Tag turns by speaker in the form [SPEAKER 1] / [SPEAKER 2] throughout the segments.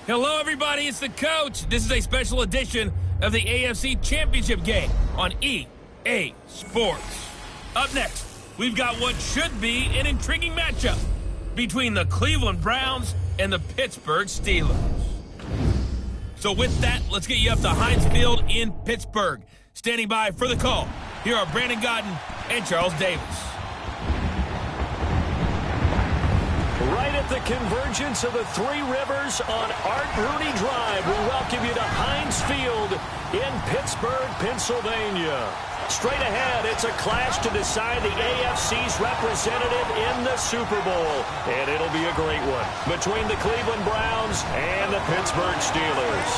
[SPEAKER 1] Hello, everybody. It's the coach. This is a special edition of the AFC Championship game on EA Sports. Up next, we've got what should be an intriguing matchup between the Cleveland Browns and the Pittsburgh Steelers. So with that, let's get you up to Heinz Field in Pittsburgh. Standing by for the call, here are Brandon Godden and Charles Davis.
[SPEAKER 2] Right at the convergence of the Three Rivers on Art Rooney Drive, we welcome you to Heinz Field in Pittsburgh, Pennsylvania. Straight ahead, it's a clash to decide the AFC's representative in the Super Bowl. And it'll be a great one between the Cleveland Browns and the Pittsburgh Steelers.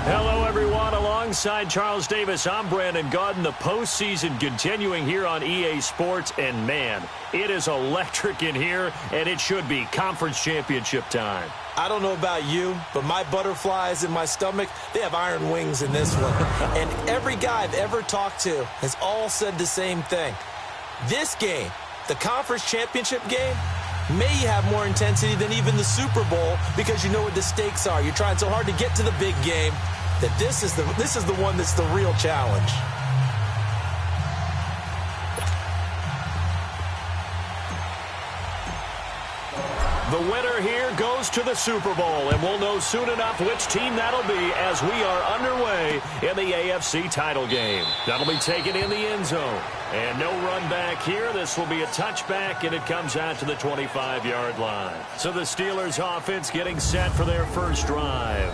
[SPEAKER 2] Hello, everyone. Alongside Charles Davis, I'm Brandon Godden. The postseason continuing here on EA Sports. And, man, it is electric in here, and it should be conference championship time.
[SPEAKER 3] I don't know about you, but my butterflies in my stomach, they have iron wings in this one. And every guy I've ever talked to has all said the same thing. This game, the conference championship game, may have more intensity than even the Super Bowl because you know what the stakes are. You're trying so hard to get to the big game that this is the one that's the real challenge.
[SPEAKER 2] The winner here goes to the Super Bowl, and we'll know soon enough which team that'll be as we are underway in the AFC title game. That'll be taken in the end zone. And no run back here. This will be a touchback, and it comes out to the 25-yard line. So the Steelers offense getting set for their first drive.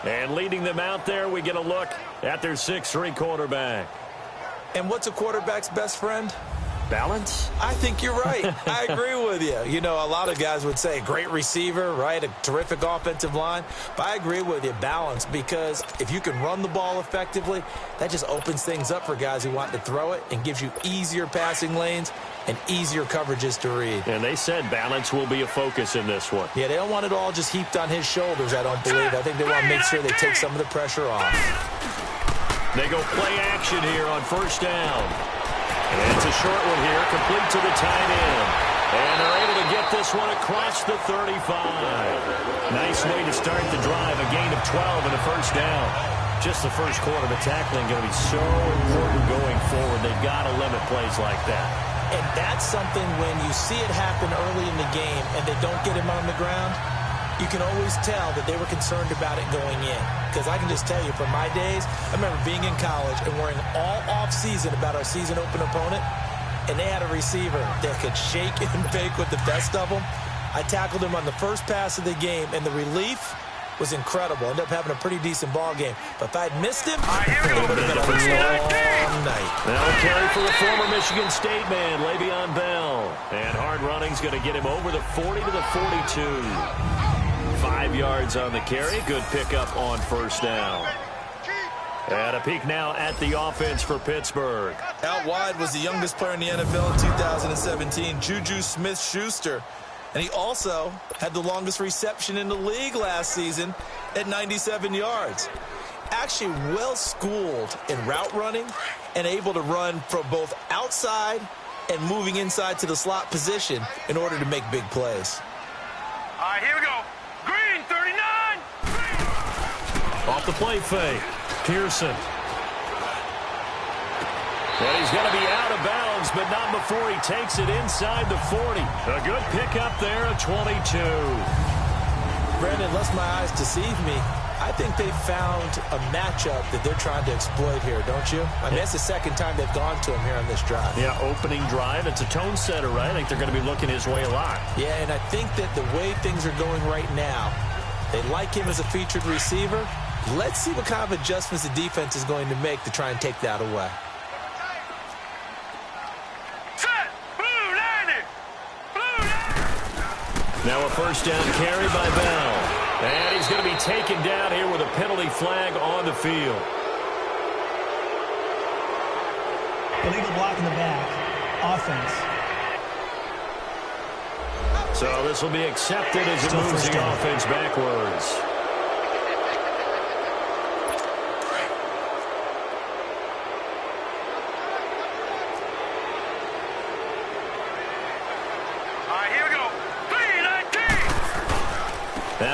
[SPEAKER 2] And leading them out there, we get a look at their 6'3" quarterback.
[SPEAKER 3] And what's a quarterback's best friend?
[SPEAKER 2] Balance?
[SPEAKER 3] I think you're right. I agree with you. You know, a lot of guys would say great receiver, right? A terrific offensive line. But I agree with you, balance, because if you can run the ball effectively, that just opens things up for guys who want to throw it and gives you easier passing lanes and easier coverages to read.
[SPEAKER 2] And they said balance will be a focus in this one.
[SPEAKER 3] Yeah, they don't want it all just heaped on his shoulders, I don't believe. I think they want to make sure they take some of the pressure off.
[SPEAKER 2] They go play action here on first down. And it's a short one here, complete to the tight end. And they're able to get this one across the 35. Nice way to start the drive, a gain of 12 and a first down. Just the first quarter, the tackling going to be so important going forward. They've got to limit plays like that.
[SPEAKER 3] And that's something when you see it happen early in the game and they don't get him on the ground, you can always tell that they were concerned about it going in. Because I can just tell you, from my days, I remember being in college and worrying all off-season about our season open opponent, and they had a receiver that could shake and bake with the best of them. I tackled him on the first pass of the game, and the relief was incredible. Ended up having a pretty decent ball game. But if I'd missed him, it would have been a long night.
[SPEAKER 2] Now a carry for the former Michigan State man, Le'Veon Bell. And hard running's going to get him over the 40 to the 42. 5 yards on the carry. Good pickup on first down. And a peek now at the offense for Pittsburgh.
[SPEAKER 3] Out wide was the youngest player in the NFL in 2017, Juju Smith-Schuster. And he also had the longest reception in the league last season at 97 yards. Actually well-schooled in route running and able to run from both outside and moving inside to the slot position in order to make big plays.
[SPEAKER 4] All right, here we go. Green, 39.
[SPEAKER 2] Off the play fake. Pearson. And he's going to be out of bounds, but not before he takes it inside the 40. A good pickup there, a 22.
[SPEAKER 3] Brandon, lest my eyes deceive me, I think they found a matchup that they're trying to exploit here, don't you? I mean, that's the second time they've gone to him here on this drive.
[SPEAKER 2] Yeah, opening drive. It's a tone setter, right? I think they're going to be looking his way a lot.
[SPEAKER 3] Yeah, and I think that the way things are going right now, they like him as a featured receiver. Let's see what kind of adjustments the defense is going to make to try and take that away.
[SPEAKER 2] Now a first down carry by Bell. And he's going to be taken down here with a penalty flag on the field.
[SPEAKER 5] Illegal block in the back. Offense.
[SPEAKER 2] So this will be accepted as it moves the offense backwards.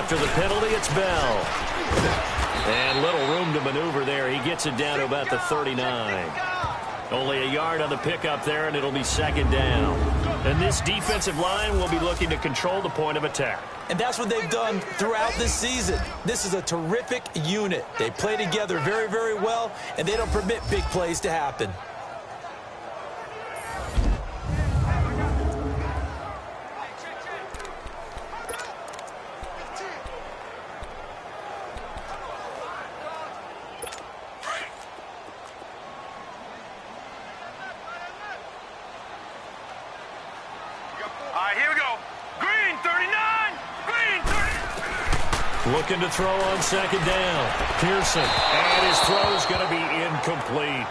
[SPEAKER 2] after the penalty, it's Bell. And little room to maneuver there. He gets it down to about the 39. Only a yard on the pickup there, and it'll be second down. And this defensive line will be looking to control the point of attack.
[SPEAKER 3] And that's what they've done throughout this season. This is a terrific unit. They play together very, very well, and they don't permit big plays to happen.
[SPEAKER 4] Here we go. Green 39. Green 39.
[SPEAKER 2] Looking to throw on second down. Pearson. And his throw is going to be incomplete.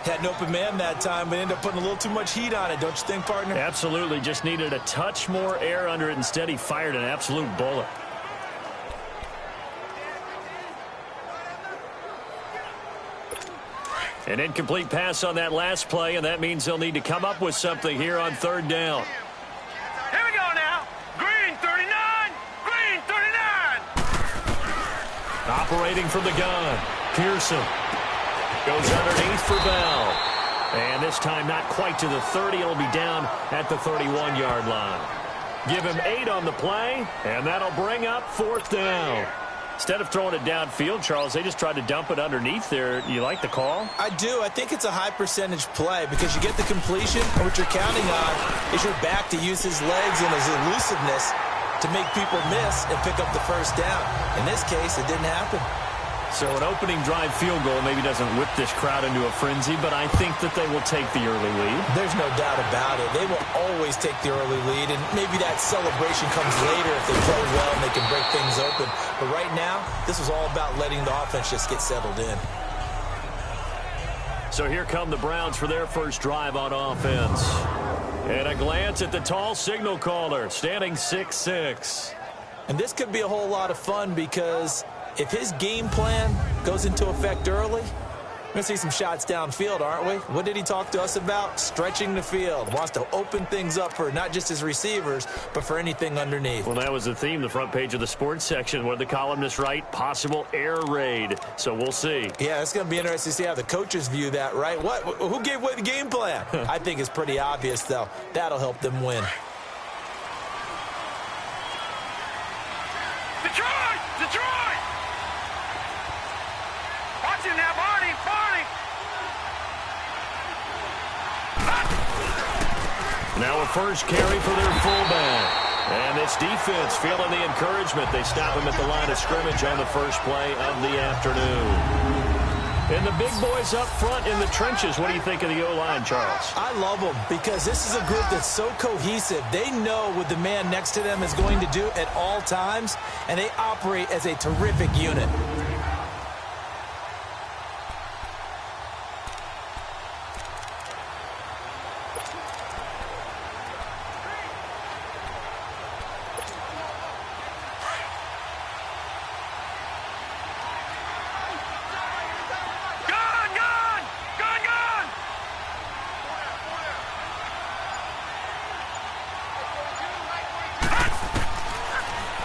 [SPEAKER 3] Had an open man that time, but ended up putting a little too much heat on it, don't you think, partner?
[SPEAKER 2] Absolutely. Just needed a touch more air under it. Instead, he fired an absolute bullet. An incomplete pass on that last play, and that means they'll need to come up with something here on third down.
[SPEAKER 4] Here we go now. Green 39. Green 39.
[SPEAKER 2] Operating from the gun. Pearson goes underneath for Bell. And this time not quite to the 30. It'll be down at the 31-yard line. Give him 8 on the play, and that'll bring up fourth down. Instead of throwing it downfield, Charles, they just tried to dump it underneath there. You like the call?
[SPEAKER 3] I do. I think it's a high percentage play because you get the completion, and what you're counting on is your back to use his legs and his elusiveness to make people miss and pick up the first down. In this case, it didn't happen.
[SPEAKER 2] So an opening drive field goal maybe doesn't whip this crowd into a frenzy, but I think that they will take the early lead.
[SPEAKER 3] There's no doubt about it. They will always take the early lead, and maybe that celebration comes later if they play well and they can break things open. But right now, this is all about letting the offense just get settled in.
[SPEAKER 2] So here come the Browns for their first drive on offense. And a glance at the tall signal caller, standing 6'6".
[SPEAKER 3] And this could be a whole lot of fun because if his game plan goes into effect early, we're going to see some shots downfield, aren't we? What did he talk to us about? Stretching the field. Wants to open things up for not just his receivers, but for anything underneath.
[SPEAKER 2] Well, that was the theme, the front page of the sports section. What did the columnists write? Possible air raid. So we'll see.
[SPEAKER 3] Yeah, it's going to be interesting to see how the coaches view that, right? Who gave away the game plan? I think it's pretty obvious, though. That'll help them win.
[SPEAKER 4] Detroit! Detroit! Watch it now, Barney! Barney!
[SPEAKER 2] Now a first carry for their fullback. And this defense feeling the encouragement. They stop him at the line of scrimmage on the first play of the afternoon. And the big boys up front in the trenches. What do you think of the O-line, Charles?
[SPEAKER 3] I love them because this is a group that's so cohesive. They know what the man next to them is going to do at all times, and they operate as a terrific unit.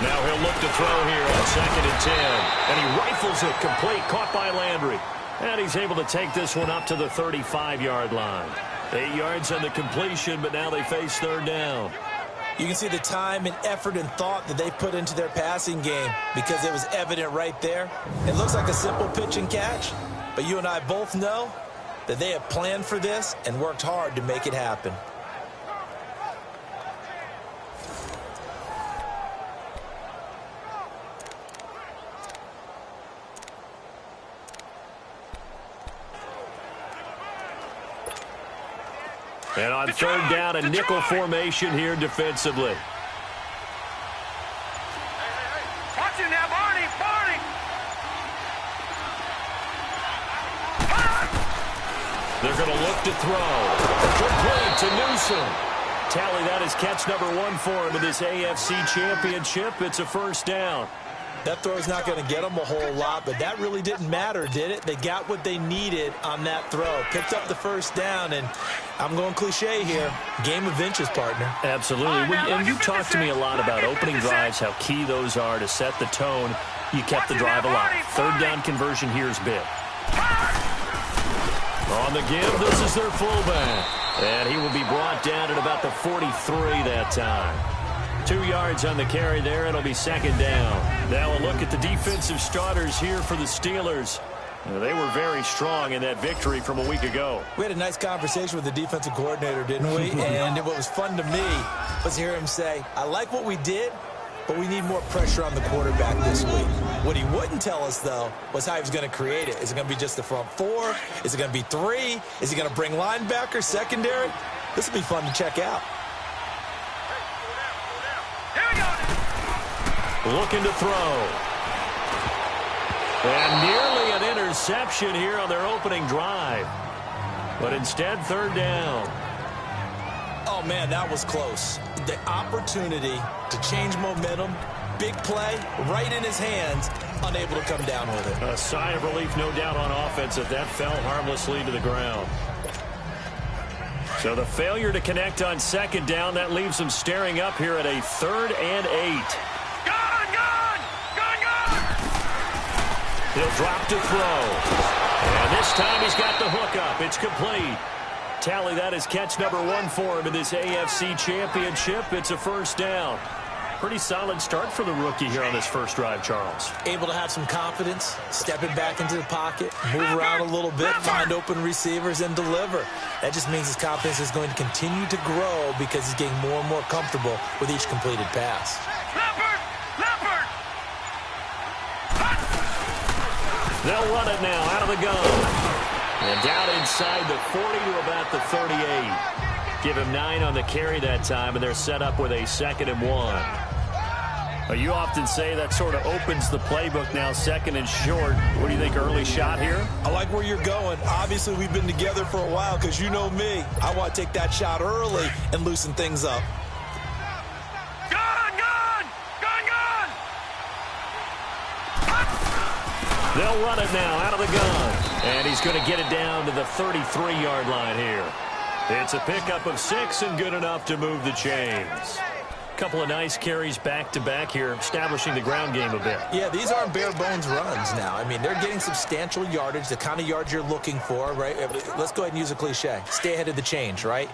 [SPEAKER 2] Now he'll look to throw here on 2nd and 10. And he rifles it complete, caught by Landry. And he's able to take this one up to the 35-yard line. 8 yards on the completion, but now they face third down.
[SPEAKER 3] You can see the time and effort and thought that they put into their passing game because it was evident right there. It looks like a simple pitch and catch, but you and I both know that they have planned for this and worked hard to make it happen.
[SPEAKER 2] And on third down, a nickel formation here defensively.
[SPEAKER 4] Watch it now, Barney! Barney!
[SPEAKER 2] They're going to look to throw. Complete to Newsom. Tally, that is catch number 1 for him in this AFC Championship. It's a first down.
[SPEAKER 3] That throw's not going to get them a whole lot, but that really didn't matter, did it? They got what they needed on that throw. Picked up the first down, and I'm going cliche here. Game of inches, partner.
[SPEAKER 2] Absolutely. And you talked to me a lot about opening drives, how key those are to set the tone. You kept the drive alive. Third down conversion here is big. On the give, this is their fullback. And he will be brought down at about the 43 that time. 2 yards on the carry there. It'll be second down. Now a look at the defensive starters here for the Steelers. They were very strong in that victory from a week ago.
[SPEAKER 3] We had a nice conversation with the defensive coordinator, didn't we? And what was fun to me was to hear him say, I like what we did, but we need more pressure on the quarterback this week. What he wouldn't tell us, though, was how he was going to create it. Is it going to be just the front four? Is it going to be three? Is he going to bring linebackers, secondary? This will be fun to check out.
[SPEAKER 2] Looking to throw. And nearly an interception here on their opening drive. But instead, third down.
[SPEAKER 3] Oh, man, that was close. The opportunity to change momentum, big play, right in his hands, unable to come down with it.
[SPEAKER 2] A sigh of relief, no doubt, on offense if that fell harmlessly to the ground. So the failure to connect on second down, that leaves them staring up here at a 3rd and 8. He'll drop to throw. And this time he's got the hook up. It's complete. Tally, that is catch number 1 for him in this AFC Championship. It's a first down. Pretty solid start for the rookie here on this first drive, Charles.
[SPEAKER 3] Able to have some confidence, stepping back into the pocket, move around a little bit, find open receivers, and deliver. That just means his confidence is going to continue to grow because he's getting more and more comfortable with each completed pass.
[SPEAKER 2] They'll run it now out of the gun. And down inside the 40 to about the 38. Give him 9 on the carry that time, and they're set up with a 2nd and 1. You often say that sort of opens the playbook now, 2nd and short. What do you think, early shot here?
[SPEAKER 3] I like where you're going. Obviously, we've been together for a while because you know me. I want to take that shot early and loosen things up.
[SPEAKER 2] They'll run it now out of the gun. And he's going to get it down to the 33-yard line here. It's a pickup of 6 and good enough to move the chains. Couple of nice carries back-to-back here, establishing the ground game a bit.
[SPEAKER 3] Yeah, these aren't bare-bones runs now. I mean, they're getting substantial yardage, the kind of yards you're looking for, right? Let's go ahead and use a cliche. Stay ahead of the change, right?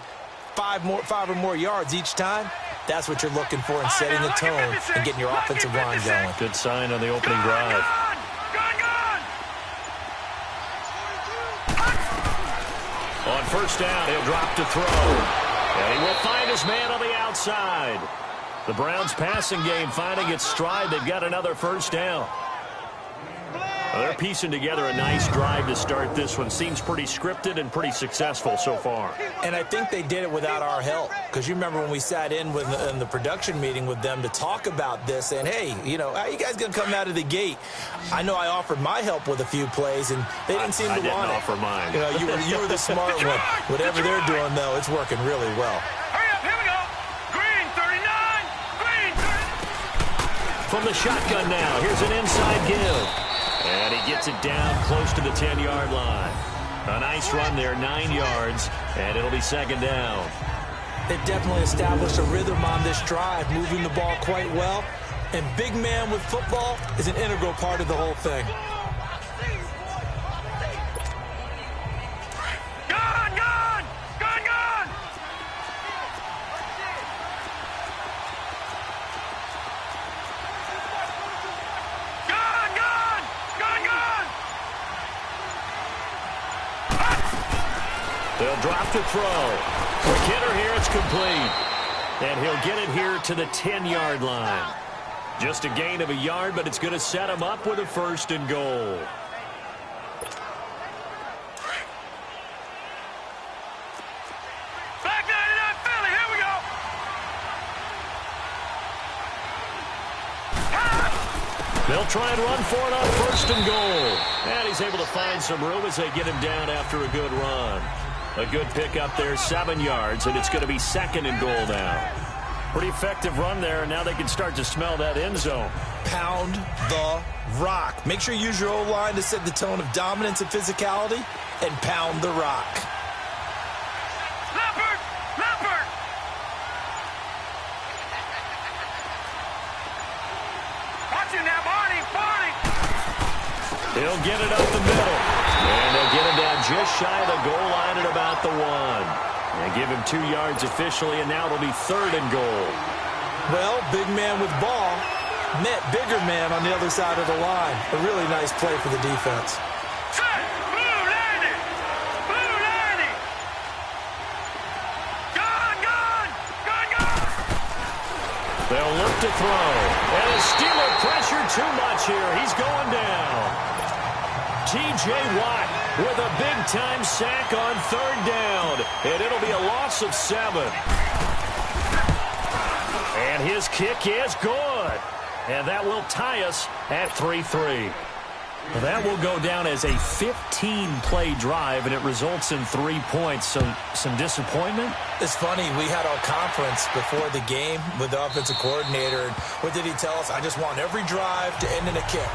[SPEAKER 3] 5 or more yards each time. That's what you're looking for in setting the tone and getting your offensive line going.
[SPEAKER 2] Good sign on the opening drive. On first down, he'll drop to throw. And he will find his man on the outside. The Browns' passing game finding its stride. They've got another first down. Well, they're piecing together a nice drive to start this one. Seems pretty scripted and pretty successful so far.
[SPEAKER 3] And I think they did it without our help. Because you remember when we sat in the production meeting with them to talk about this, and hey, you know, how you guys going to come out of the gate? I know I offered my help with a few plays, and they didn't seem to want it.
[SPEAKER 2] I didn't offer mine.
[SPEAKER 3] You know, you were the smart one. Whatever they're doing, though, it's working really well.
[SPEAKER 4] Hurry up, here we go. Green 39, green 30.
[SPEAKER 2] From the shotgun now, here's an inside give. And he gets it down close to the 10-yard line. A nice run there, 9 yards, and it'll be second down.
[SPEAKER 3] They've definitely established a rhythm on this drive, moving the ball quite well. And big man with football is an integral part of the whole thing.
[SPEAKER 2] They'll drop to throw. Quick hitter here, it's complete. And he'll get it here to the 10-yard line. Just a gain of a yard, but it's going to set him up with a 1st and goal.
[SPEAKER 4] Back 99 Philly, here we go.
[SPEAKER 2] They'll try and run for it on 1st and goal. And he's able to find some room as they get him down after a good run. A good pickup there, 7 yards, and it's going to be 2nd and goal now. Pretty effective run there, and now they can start to smell that end zone.
[SPEAKER 3] Pound the rock. Make sure you use your O-line to set the tone of dominance and physicality, and pound the rock.
[SPEAKER 4] Leopard! Leopard! Watch it now, Barney! Barney!
[SPEAKER 2] He'll get it up the middle. And they'll get him down just shy of the goal line at about the 1. They give him 2 yards officially, and now it'll be 3rd and goal.
[SPEAKER 3] Well, big man with ball met bigger man on the other side of the line. A really nice play for the defense.
[SPEAKER 4] Set! Blue landing! Blue landing! Gone! Gone! Gone! Gone!
[SPEAKER 2] They'll look to throw. And the Steeler pressure too much here. He's going down. T.J. Watt with a big-time sack on 3rd down. And it'll be a loss of 7. And his kick is good. And that will tie us at 3-3. Well, that will go down as a 15-play drive, and it results in 3 points. So some disappointment?
[SPEAKER 3] It's funny. We had our conference before the game with the offensive coordinator. And what did he tell us? I just want every drive to end in a kick,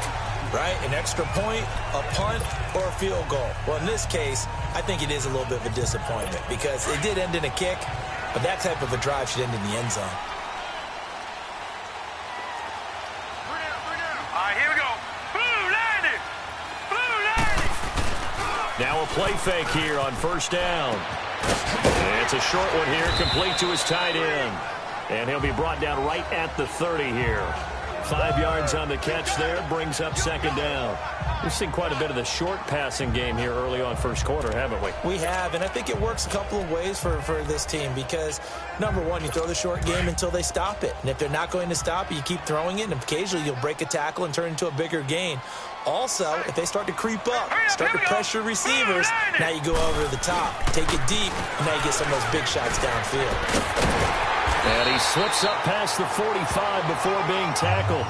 [SPEAKER 3] right? An extra point, a punt, or a field goal. Well, in this case, I think it is a little bit of a disappointment because it did end in a kick, but that type of a drive should end in the end zone.
[SPEAKER 4] Here we go. Blue landing! Blue landing!
[SPEAKER 2] Now a play fake here on 1st down. And it's a short one here, complete to his tight end. And he'll be brought down right at the 30 here. 5 yards on the catch there, brings up 2nd down. We've seen quite a bit of the short passing game here early on 1st quarter, haven't we?
[SPEAKER 3] We have, and I think it works a couple of ways for this team because, number one, you throw the short game until they stop it. And if they're not going to stop it, you keep throwing it, and occasionally you'll break a tackle and turn it into a bigger gain. Also, if they start to creep up, start to pressure receivers, now you go over the top, take it deep, and now you get some of those big shots downfield.
[SPEAKER 2] And he slips up past the 45 before being tackled.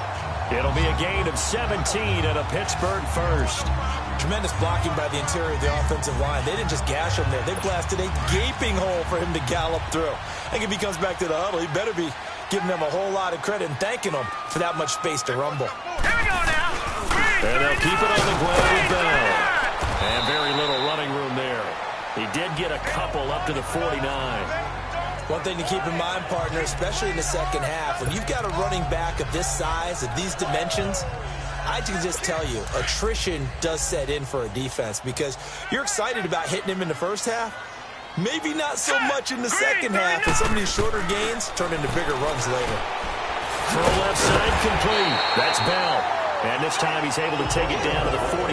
[SPEAKER 2] It'll be a gain of 17 and a Pittsburgh first.
[SPEAKER 3] Tremendous blocking by the interior of the offensive line. They didn't just gash him there. They blasted a gaping hole for him to gallop through. I think if he comes back to the huddle, he better be giving them a whole lot of credit and thanking them for that much space to rumble.
[SPEAKER 4] Here we go now.
[SPEAKER 2] And they'll keep it on the ground with Bell. And very little running room there. He did get a couple up to the 49.
[SPEAKER 3] One thing to keep in mind, partner, especially in the second half, when you've got a running back of this size, of these dimensions, I can just tell you, attrition does set in for a defense because you're excited about hitting him in the first half. Maybe not so much in the second half, and some of these shorter gains turn into bigger runs later.
[SPEAKER 2] Throw left side complete. That's Bell. And this time he's able to take it down to the 42.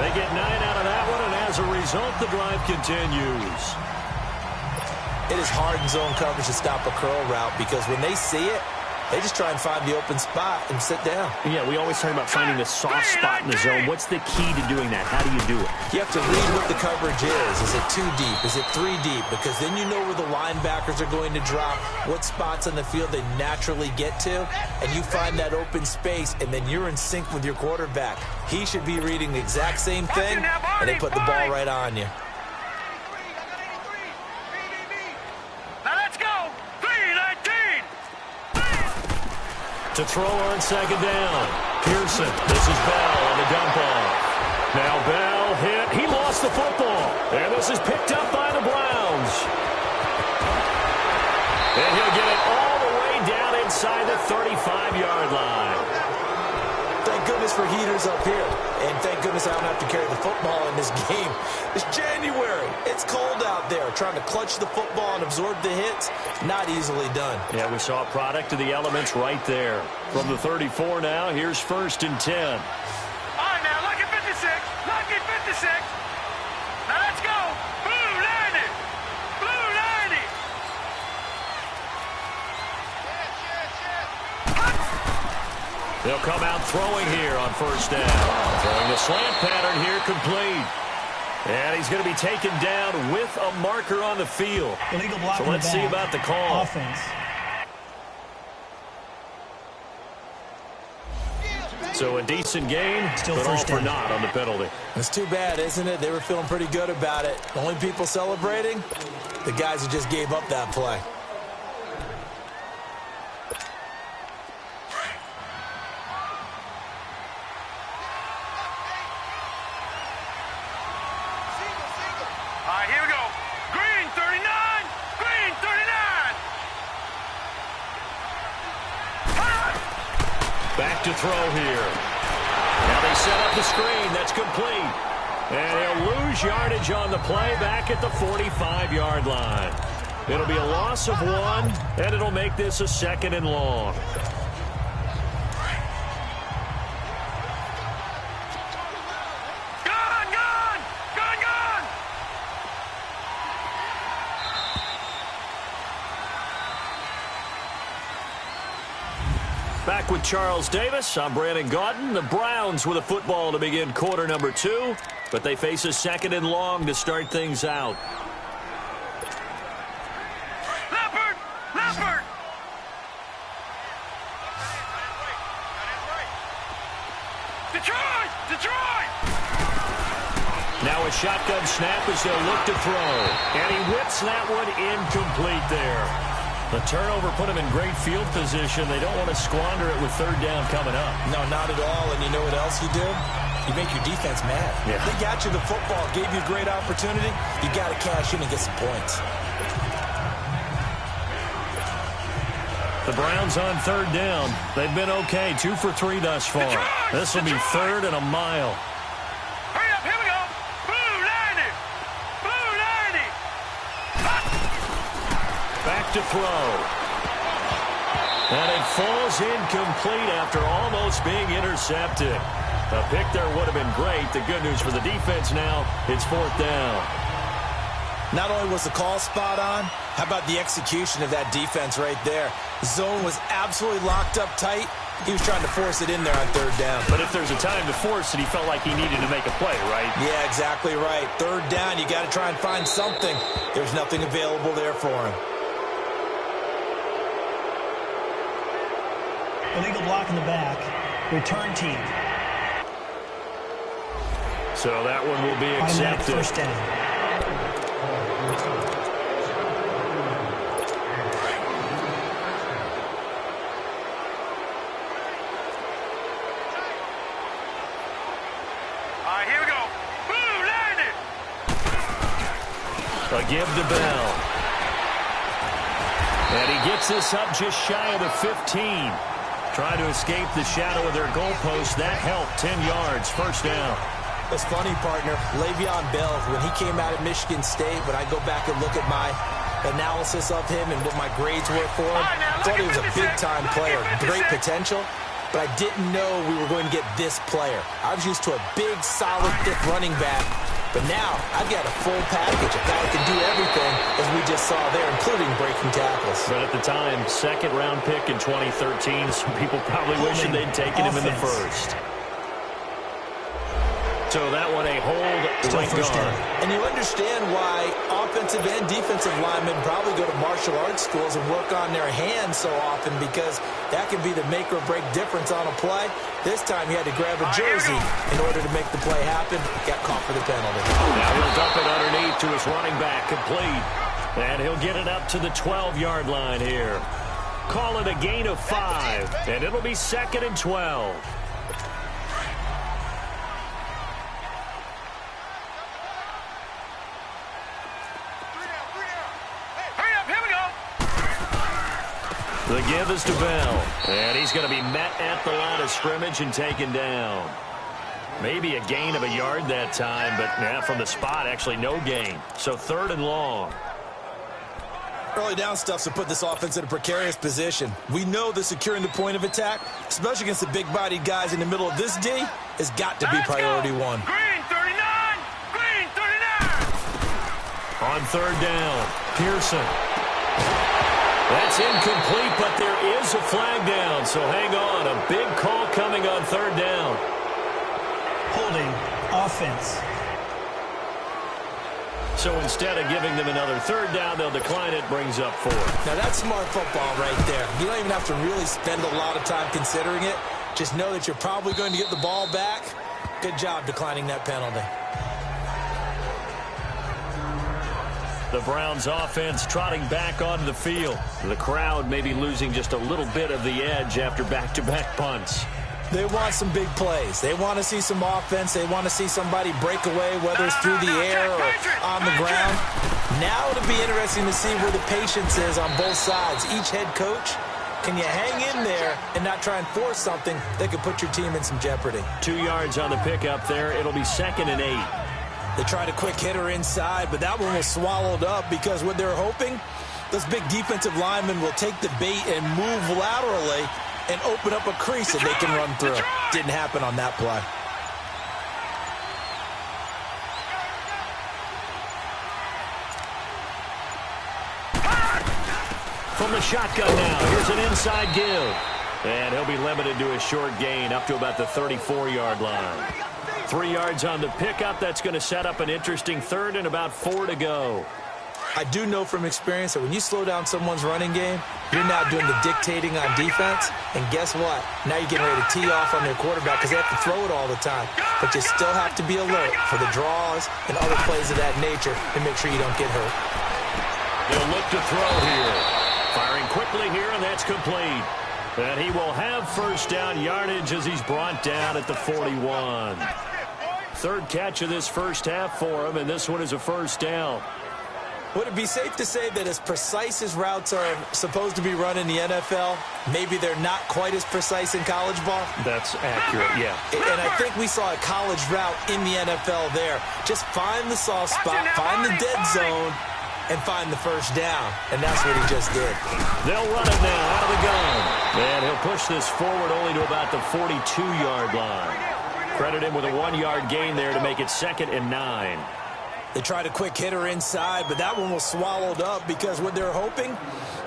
[SPEAKER 2] They get 9 out of that one, and as a result, the drive continues.
[SPEAKER 3] It is hard in zone coverage to stop a curl route because when they see it, they just try and find the open spot and sit down.
[SPEAKER 2] Yeah, we always talk about finding the soft spot in the zone. What's the key to doing that? How do you do it?
[SPEAKER 3] You have to read what the coverage is. Is it 2 deep? Is it 3 deep? Because then you know where the linebackers are going to drop, what spots on the field they naturally get to, and you find that open space, and then you're in sync with your quarterback. He should be reading the exact same thing, and they put the ball right on you.
[SPEAKER 2] To throw on 2nd down. Pearson. This is Bell on the dump off. Now Bell hit. He lost the football. And this is picked up by the Browns. And he'll get it all the way down inside the 35-yard line.
[SPEAKER 3] Thank goodness for heaters up here. And thank goodness I don't have to carry the football in this game. It's January. It's cold out there. Trying to clutch the football and absorb the hits, not easily done.
[SPEAKER 2] Yeah, we saw a product of the elements right there. From the 34 now, here's 1st and 10.
[SPEAKER 4] All right, now, lucky 56. Lucky 56. Now, let's go. Blue landing. Blue landing.
[SPEAKER 2] They'll come out throwing here on 1st down. Throwing the slant pattern here complete. And he's going to be taken down with a marker on the field.
[SPEAKER 5] Illegal block
[SPEAKER 2] so
[SPEAKER 5] in the
[SPEAKER 2] let's see
[SPEAKER 5] back.
[SPEAKER 2] about the call.
[SPEAKER 5] Offense.
[SPEAKER 2] So a decent gain,
[SPEAKER 5] Still
[SPEAKER 2] but all
[SPEAKER 5] first
[SPEAKER 2] for
[SPEAKER 5] down.
[SPEAKER 2] naught on the penalty.
[SPEAKER 3] It's too bad, isn't it? They were feeling pretty good about it. The only people celebrating, the guys who just gave up that play.
[SPEAKER 2] to throw here. Now they set up the screen. That's complete. And he'll lose yardage on the play back at the 45-yard line. It'll be a loss of 1, and it'll make this a 2nd and long. Back with Charles Davis. I'm Brandon Gaudin. The Browns with a football to begin quarter number 2, but they face a 2nd and long to start things out.
[SPEAKER 4] Leopard! Detroit!
[SPEAKER 2] Now a shotgun snap as they'll look to throw. And he whips that one incomplete there. The turnover put him in great field position. They don't want to squander it with 3rd down coming up.
[SPEAKER 3] No, not at all. And you know what else you do? You make your defense mad.
[SPEAKER 2] Yeah.
[SPEAKER 3] They got you the football, gave you a great opportunity. You got to cash in and get some points.
[SPEAKER 2] The Browns on 3rd down. They've been okay. 2 for 3 thus far. This will be 3rd and a mile.
[SPEAKER 4] Hurry up, here we go. Blue 90.
[SPEAKER 2] Back to throw. And it falls incomplete after almost being intercepted. A pick there would have been great. The good news for the defense now, it's 4th down.
[SPEAKER 3] Not only was the call spot on, how about the execution of that defense right there? The zone was absolutely locked up tight. He was trying to force it in there on 3rd down.
[SPEAKER 2] But if there's a time to force it, he felt like he needed to make a play, right?
[SPEAKER 3] Yeah, exactly right. 3rd down, you got to try and find something. There's nothing available there for him.
[SPEAKER 5] Illegal block in the back. Return team.
[SPEAKER 2] So that one will be
[SPEAKER 5] Automatic
[SPEAKER 2] accepted.
[SPEAKER 5] 1st down.
[SPEAKER 4] Here we go. Blue 90.
[SPEAKER 2] A give to Bell. And he gets this up just shy of the 15. Trying to escape the shadow of their goalpost. That helped. 10 yards. 1st down.
[SPEAKER 3] It's funny, partner. Le'Veon Bell, when he came out of Michigan State, when I go back and look at my analysis of him and what my grades were for him, I thought he was a big-time player. Great potential. But I didn't know we were going to get this player. I was used to a big, solid, thick running back. But now, I've got a full package. A guy who can do everything, as we just saw there, including breaking tackles.
[SPEAKER 2] But at the time, 2nd-round pick in 2013, some people probably wishing they'd taken him in the 1st. So that one a hold right guard.
[SPEAKER 3] And you understand why offensive and defensive linemen probably go to martial arts schools and work on their hands so often, because that can be the make or break difference on a play. This time he had to grab a jersey in order to make the play happen. Got caught for the penalty.
[SPEAKER 2] Now he'll dump it underneath to his running back, complete. And he'll get it up to the 12-yard line here. Call it a gain of 5, and it'll be 2nd and 12. The give is to Bell, and he's going to be met at the line of scrimmage and taken down. Maybe a gain of a yard that time, but from the spot, actually no gain. So 3rd and long.
[SPEAKER 3] Early down stuff's to put this offense in a precarious position. We know that securing the point of attack, especially against the big-bodied guys in the middle of this D, has got to be priority 1.
[SPEAKER 4] Green 39. Green 39.
[SPEAKER 2] On 3rd down, Pearson. That's incomplete, but there is a flag down, so hang on. A big call coming on 3rd down.
[SPEAKER 5] Holding offense.
[SPEAKER 2] So instead of giving them another 3rd down, they'll decline it, brings up 4.
[SPEAKER 3] Now that's smart football right there. You don't even have to really spend a lot of time considering it. Just know that you're probably going to get the ball back. Good job declining that penalty.
[SPEAKER 2] The Browns offense trotting back onto the field. The crowd maybe losing just a little bit of the edge after back-to-back punts.
[SPEAKER 3] They want some big plays. They want to see some offense. They want to see somebody break away, whether it's through the air or on the ground. Now it'll be interesting to see where the patience is on both sides. Each head coach Can you hang in there and not try and force something that could put your team in some jeopardy?
[SPEAKER 2] 2 yards on the pickup there. It'll be 2nd and 8.
[SPEAKER 3] They tried a quick hitter inside, but that one was swallowed up because what they're hoping, those big defensive linemen will take the bait and move laterally and open up a crease that they can run through. Didn't happen on that play.
[SPEAKER 2] From the shotgun now, here's an inside give. And he'll be limited to a short gain up to about the 34-yard line. 3 yards on the pickup. That's going to set up an interesting 3rd and about 4 to go.
[SPEAKER 3] I do know from experience that when you slow down someone's running game, you're now doing the dictating on defense. And guess what? Now you're getting ready to tee off on their quarterback because they have to throw it all the time. But you still have to be alert for the draws and other plays of that nature and make sure you don't get hurt.
[SPEAKER 2] He'll look to throw here. Firing quickly here, and that's complete. And he will have first down yardage as he's brought down at the 41. 3rd catch of this first half for him, and this one is a first down.
[SPEAKER 3] Would it be safe to say that as precise as routes are supposed to be run in the NFL, maybe they're not quite as precise in college ball?
[SPEAKER 2] That's accurate, yeah.
[SPEAKER 3] And I think we saw a college route in the NFL there. Just find the soft spot, find the dead zone, and find the first down. And that's what he just did.
[SPEAKER 2] They'll run it now out of the gun. And he'll push this forward only to about the 42-yard line. Credit him with a 1-yard gain there to make it 2nd and 9.
[SPEAKER 3] They tried a quick hitter inside, but that one was swallowed up because what they're hoping,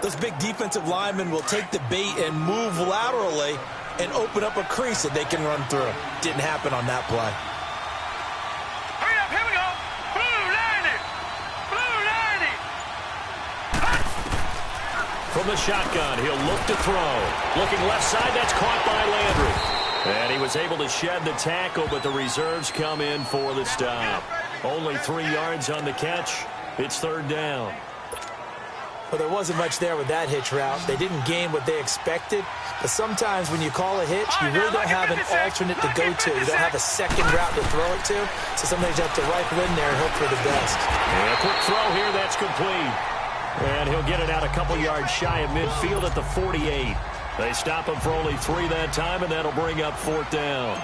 [SPEAKER 3] those big defensive linemen will take the bait and move laterally and open up a crease that they can run through. Didn't happen on that play.
[SPEAKER 4] Hurry up, here we go. Blue 90. Blue 90.
[SPEAKER 2] From the shotgun, he'll look to throw. Looking left side, that's caught by Landry. And he was able to shed the tackle, but the reserves come in for the stop. Only 3 yards on the catch. It's 3rd down.
[SPEAKER 3] Well, there wasn't much there with that hitch route. They didn't gain what they expected. But sometimes when you call a hitch, you really don't have an alternate to go to. You don't have a second route to throw it to. So sometimes you have to rifle in there and hope for the best.
[SPEAKER 2] And a quick throw here, that's complete. And he'll get it out a couple yards shy of midfield at the 48. They stop him for only 3 that time, and that'll bring up 4th down.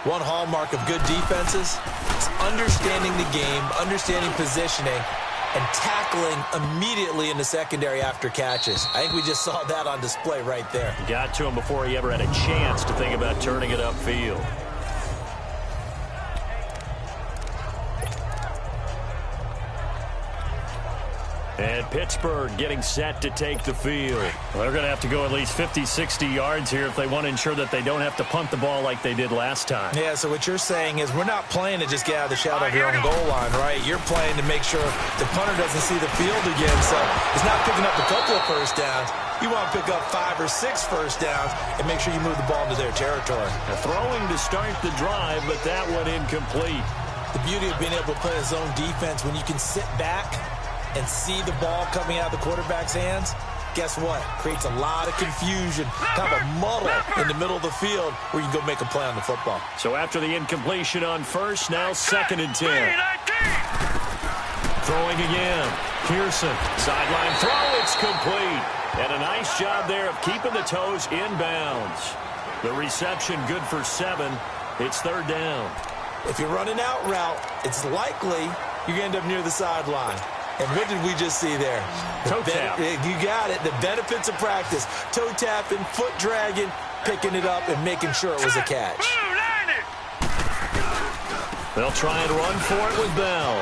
[SPEAKER 3] One hallmark of good defenses is understanding the game, understanding positioning, and tackling immediately in the secondary after catches. I think we just saw that on display right there.
[SPEAKER 2] Got to him before he ever had a chance to think about turning it upfield. And Pittsburgh getting set to take the field. Well, they're going to have to go at least 50, 60 yards here if they want to ensure that they don't have to punt the ball like they did last time.
[SPEAKER 3] Yeah, so what you're saying is we're not playing to just get out of the shadow of your own goal line, right? You're playing to make sure the punter doesn't see the field again. So it's not picking up a couple of first downs. You want to pick up 5 or 6 first downs and make sure you move the ball into their territory.
[SPEAKER 2] Throwing to start the drive, but that one incomplete.
[SPEAKER 3] The beauty of being able to play a zone defense when you can sit back and see the ball coming out of the quarterback's hands, guess what? Creates a lot of confusion, kind of a muddle in the middle of the field where you can go make a play on the football.
[SPEAKER 2] So after the incompletion on first, now 2nd and 10. Throwing again. Pearson, sideline throw, it's complete. And a nice job there of keeping the toes inbounds. The reception good for 7. It's 3rd down.
[SPEAKER 3] If you're running out route, it's likely you're going to end up near the sideline. And what did we just see there?
[SPEAKER 2] Toe tap.
[SPEAKER 3] You got it. The benefits of practice. Toe tapping, foot dragging, picking it up, and making sure it was a catch.
[SPEAKER 2] They'll try and run for it with Bell.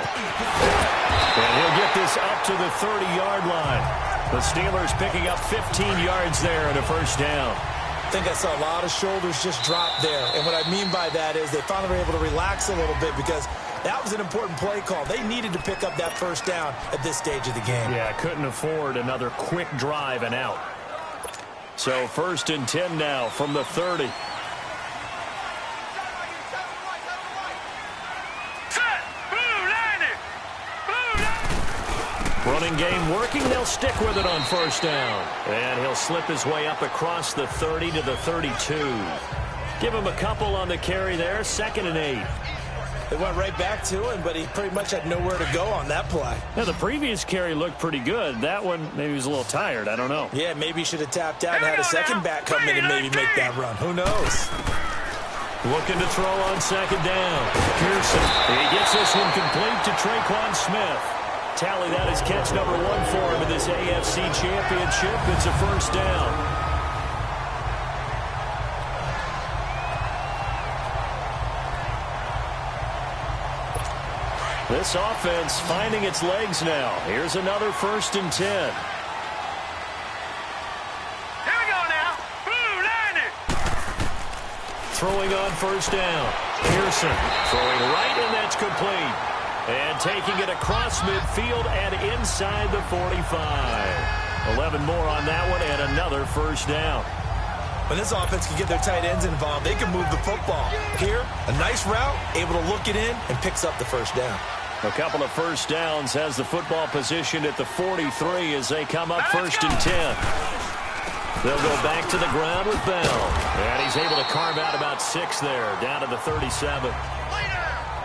[SPEAKER 2] And he'll get this up to the 30-yard line. The Steelers picking up 15 yards there and a first down.
[SPEAKER 3] I think I saw a lot of shoulders just drop there. And what I mean by that is they finally were able to relax a little bit because that was an important play call. They needed to pick up that first down at this stage of the game.
[SPEAKER 2] Yeah, couldn't afford another quick drive and out. So 1st and 10 now from the 30. Running game working. They'll stick with it on first down. And he'll slip his way up across the 30 to the 32. Give him a couple on the carry there. 2nd and 8.
[SPEAKER 3] It went right back to him, but he pretty much had nowhere to go on that play.
[SPEAKER 2] Now, the previous carry looked pretty good. That one, maybe he was a little tired. I don't know.
[SPEAKER 3] Yeah, maybe he should have tapped out and had a second back come in and maybe make that run. Who knows?
[SPEAKER 2] Looking to throw on second down. Pearson. He gets this one complete to Traquan Smith. Tally that is catch number 1 for him in this AFC Championship. It's a first down. This offense finding its legs now. Here's another 1st and 10.
[SPEAKER 4] Here we go now. Blue line it.
[SPEAKER 2] Throwing on first down. Pearson throwing right, and that's complete. And taking it across midfield and inside the 45. 11 more on that one and another first down.
[SPEAKER 3] When this offense can get their tight ends involved, they can move the football. Here, a nice route, able to look it in, and picks up the first down.
[SPEAKER 2] A couple of first downs, has the football positioned at the 43 as they come up 1st and 10. They'll go back to the ground with Bell. And he's able to carve out about 6 there, down to the 37.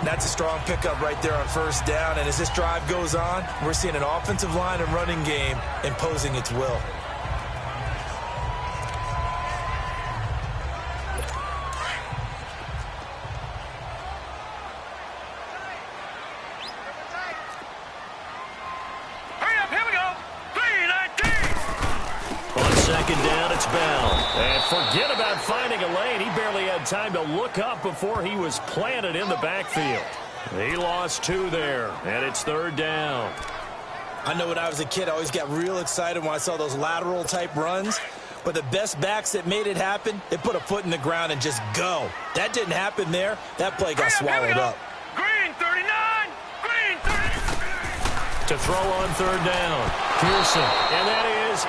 [SPEAKER 3] That's a strong pickup right there on first down. And as this drive goes on, we're seeing an offensive line and running game imposing its will.
[SPEAKER 2] Forget about finding a lane. He barely had time to look up before he was planted in the backfield. He lost 2 there, and it's 3rd down.
[SPEAKER 3] I know when I was a kid, I always got real excited when I saw those lateral-type runs. But the best backs that made it happen, they put a foot in the ground and just go. That didn't happen there. That play got swallowed up.
[SPEAKER 4] Green 39. Green 39.
[SPEAKER 2] To throw on 3rd down. Pearson, and that is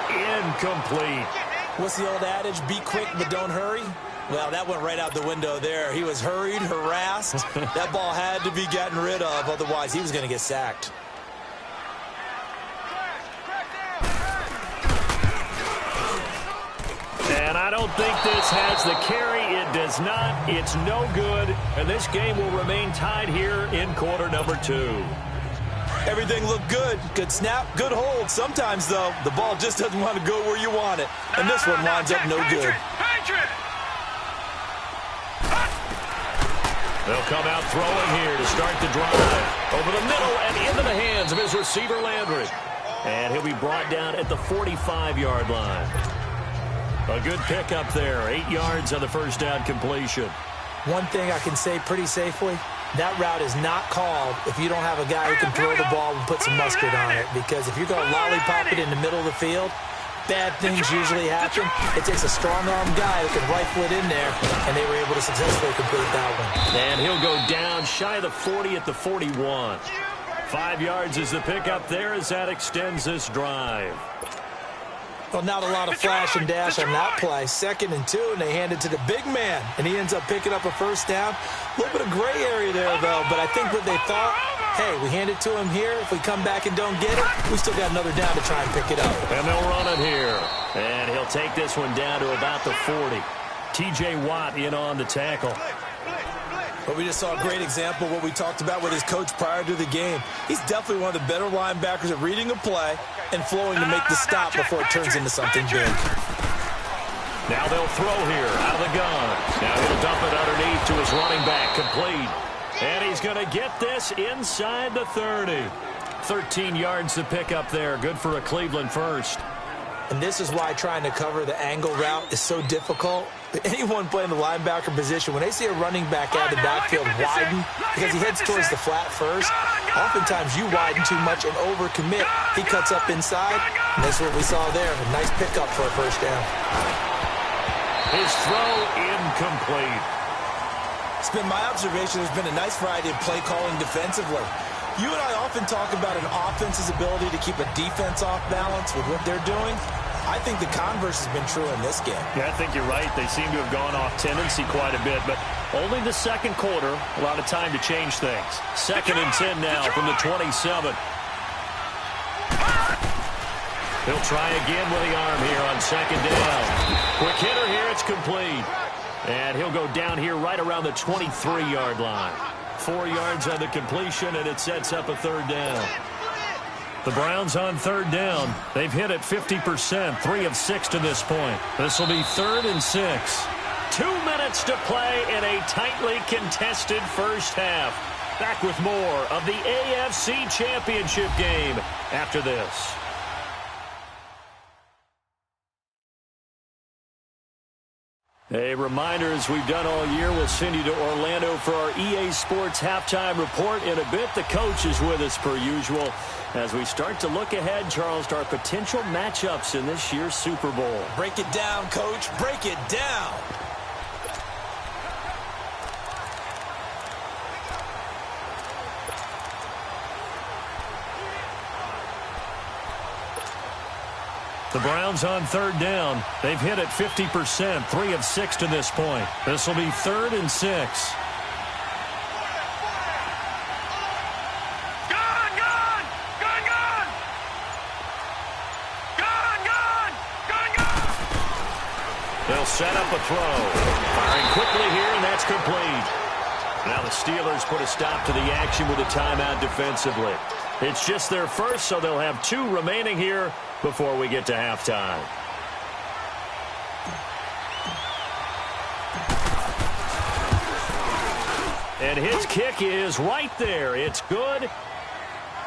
[SPEAKER 2] incomplete.
[SPEAKER 3] What's the old adage? Be quick, but don't hurry. Well, that went right out the window there. He was hurried, harassed. That ball had to be gotten rid of. Otherwise, he was going to get sacked.
[SPEAKER 2] And I don't think this has the carry. It does not. It's no good. And this game will remain tied here in quarter number 2.
[SPEAKER 3] Everything looked good. Good snap, good hold. Sometimes, though, the ball just doesn't want to go where you want it. And this one winds up no good.
[SPEAKER 2] They'll come out throwing here to start the drive. Over the middle and into the hands of his receiver, Landry. And he'll be brought down at the 45-yard line. A good pickup there. 8 yards on the first down completion.
[SPEAKER 3] One thing I can say pretty safely, that route is not called if you don't have a guy who can throw the ball and put some mustard on it. Because if you're going to lollipop it in the middle of the field, bad things usually happen. It takes a strong-arm guy who can rifle it in there, and they were able to successfully complete that one.
[SPEAKER 2] And he'll go down shy of the 40 at the 41. 5 yards is the pickup there as that extends this drive.
[SPEAKER 3] Well, not a lot of flash and dash on that play. 2nd and 2, and they hand it to the big man, and he ends up picking up a first down. A little bit of gray area there, though, but I think what they thought, hey, we hand it to him here. If we come back and don't get it, we still got another down to try and pick it up.
[SPEAKER 2] And they'll run it here. And he'll take this one down to about the 40. T.J. Watt in on the tackle.
[SPEAKER 3] But we just saw a great example of what we talked about with his coach prior to the game. He's definitely one of the better linebackers at reading a play and flowing to make the stop before it turns into something big.
[SPEAKER 2] Now they'll throw here out of the gun. Now he'll dump it underneath to his running back, complete. And he's going to get this inside the 30. 13 yards to pick up there. Good for a Cleveland first.
[SPEAKER 3] And this is why trying to cover the angle route is so difficult. Anyone playing the linebacker position, when they see a running back out of the backfield widen, because he heads towards the flat first, oftentimes you widen too much and overcommit. He cuts up inside, and that's what we saw there. A nice pickup for a first down.
[SPEAKER 2] His throw incomplete.
[SPEAKER 3] It's been my observation there's been a nice variety of play calling defensively. You and I often talk about an offense's ability to keep a defense off balance with what they're doing. I think the converse has been true in this game.
[SPEAKER 2] Yeah, I think you're right. They seem to have gone off tendency quite a bit, but only the second quarter, a lot of time to change things. 2nd and 10 now from the 27. He'll try again with the arm here on 2nd down. Quick hitter here, it's complete. And he'll go down here right around the 23-yard line. 4 yards on the completion, and it sets up a third down. The Browns on third down. They've hit it 50%, 3 of 6 to this point. This will be 3rd and 6. 2 minutes to play in a tightly contested first half. Back with more of the AFC Championship game after this. A reminder, as we've done all year, we'll send you to Orlando for our EA Sports halftime report. In a bit, the coach is with us per usual as we start to look ahead, Charles, to our potential matchups in this year's Super Bowl.
[SPEAKER 3] Break it down, Coach. Break it down.
[SPEAKER 2] The Browns on third down. They've hit it 50%, 3 of 6 to this point. This will be 3rd and 6. They'll set up a throw. Firing quickly here, and that's complete. Now the Steelers put a stop to the action with a timeout defensively. It's just their first, so they'll have 2 remaining here before we get to halftime. And his kick is right there. It's good.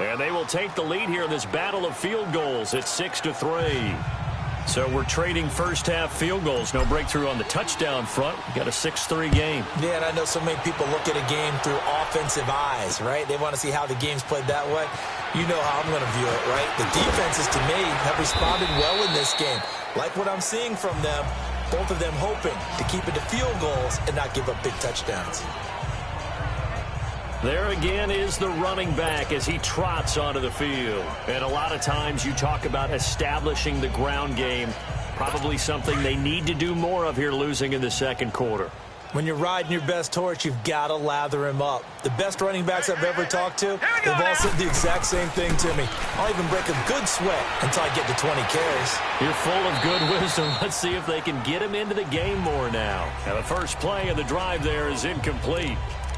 [SPEAKER 2] And they will take the lead here in this battle of field goals at 6-3. So we're trading first-half field goals. No breakthrough on the touchdown front. We got a 6-3 game.
[SPEAKER 3] Yeah, and I know so many people look at a game through offensive eyes, right? They want to see how the game's played that way. You know how I'm going to view it, right? The defenses, to me, have responded well in this game. Like what I'm seeing from them, both of them hoping to keep it to field goals and not give up big touchdowns.
[SPEAKER 2] There again is the running back as he trots onto the field. And a lot of times you talk about establishing the ground game. Probably something they need to do more of here losing in the second quarter.
[SPEAKER 3] When you're riding your best horse, you've got to lather him up. The best running backs I've ever talked to, they've all said the exact same thing to me. I'll even break a good sweat until I get to 20 carries.
[SPEAKER 2] You're full of good wisdom. Let's see if they can get him into the game more now. Now the first play of the drive there is incomplete.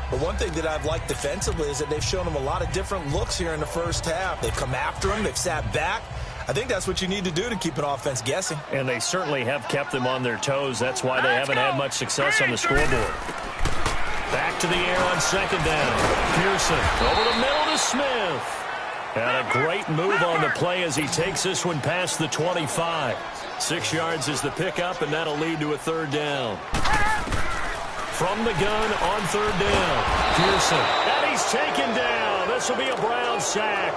[SPEAKER 3] But one thing that I've liked defensively is that they've shown him a lot of different looks here in the first half. They've come after him. They've sat back. I think that's what you need to do to keep an offense guessing.
[SPEAKER 2] And they certainly have kept them on their toes. That's why they haven't had much success on the scoreboard. Back to the air on second down. Pearson over the middle to Smith. And a great move on the play as he takes this one past the 25. 6 yards is the pickup, and that'll lead to a third down. From the gun on third down. Pearson. And he's taken down. This will be a Brown sack.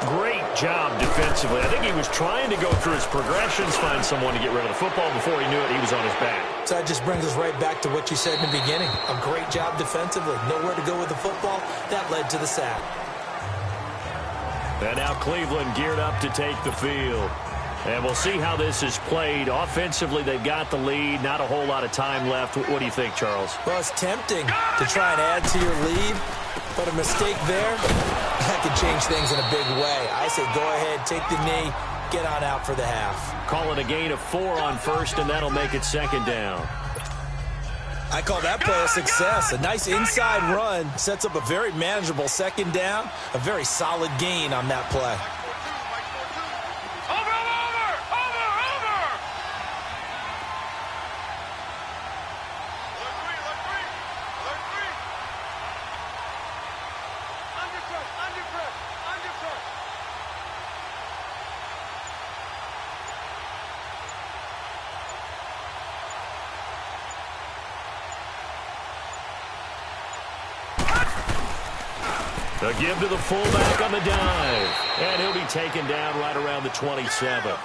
[SPEAKER 2] Great job defensively. I think he was trying to go through his progressions, find someone to get rid of the football. Before he knew it, he was on his back.
[SPEAKER 3] So that just brings us right back to what you said in the beginning. A great job defensively. Nowhere to go with the football. That led to the sack.
[SPEAKER 2] And now Cleveland geared up to take the field. And we'll see how this is played. Offensively, they've got the lead. Not a whole lot of time left. What do you think, Charles?
[SPEAKER 3] Well, it's tempting to try and add to your lead, but a mistake there, that could change things in a big way. I say go ahead, take the knee, get on out for the half.
[SPEAKER 2] Call it a gain of 4 on first, and that'll make it second down.
[SPEAKER 3] I call that play a success. A nice inside run sets up a very manageable second down, a very solid gain on that play.
[SPEAKER 2] The give to the fullback on the dive. And he'll be taken down right around the 27.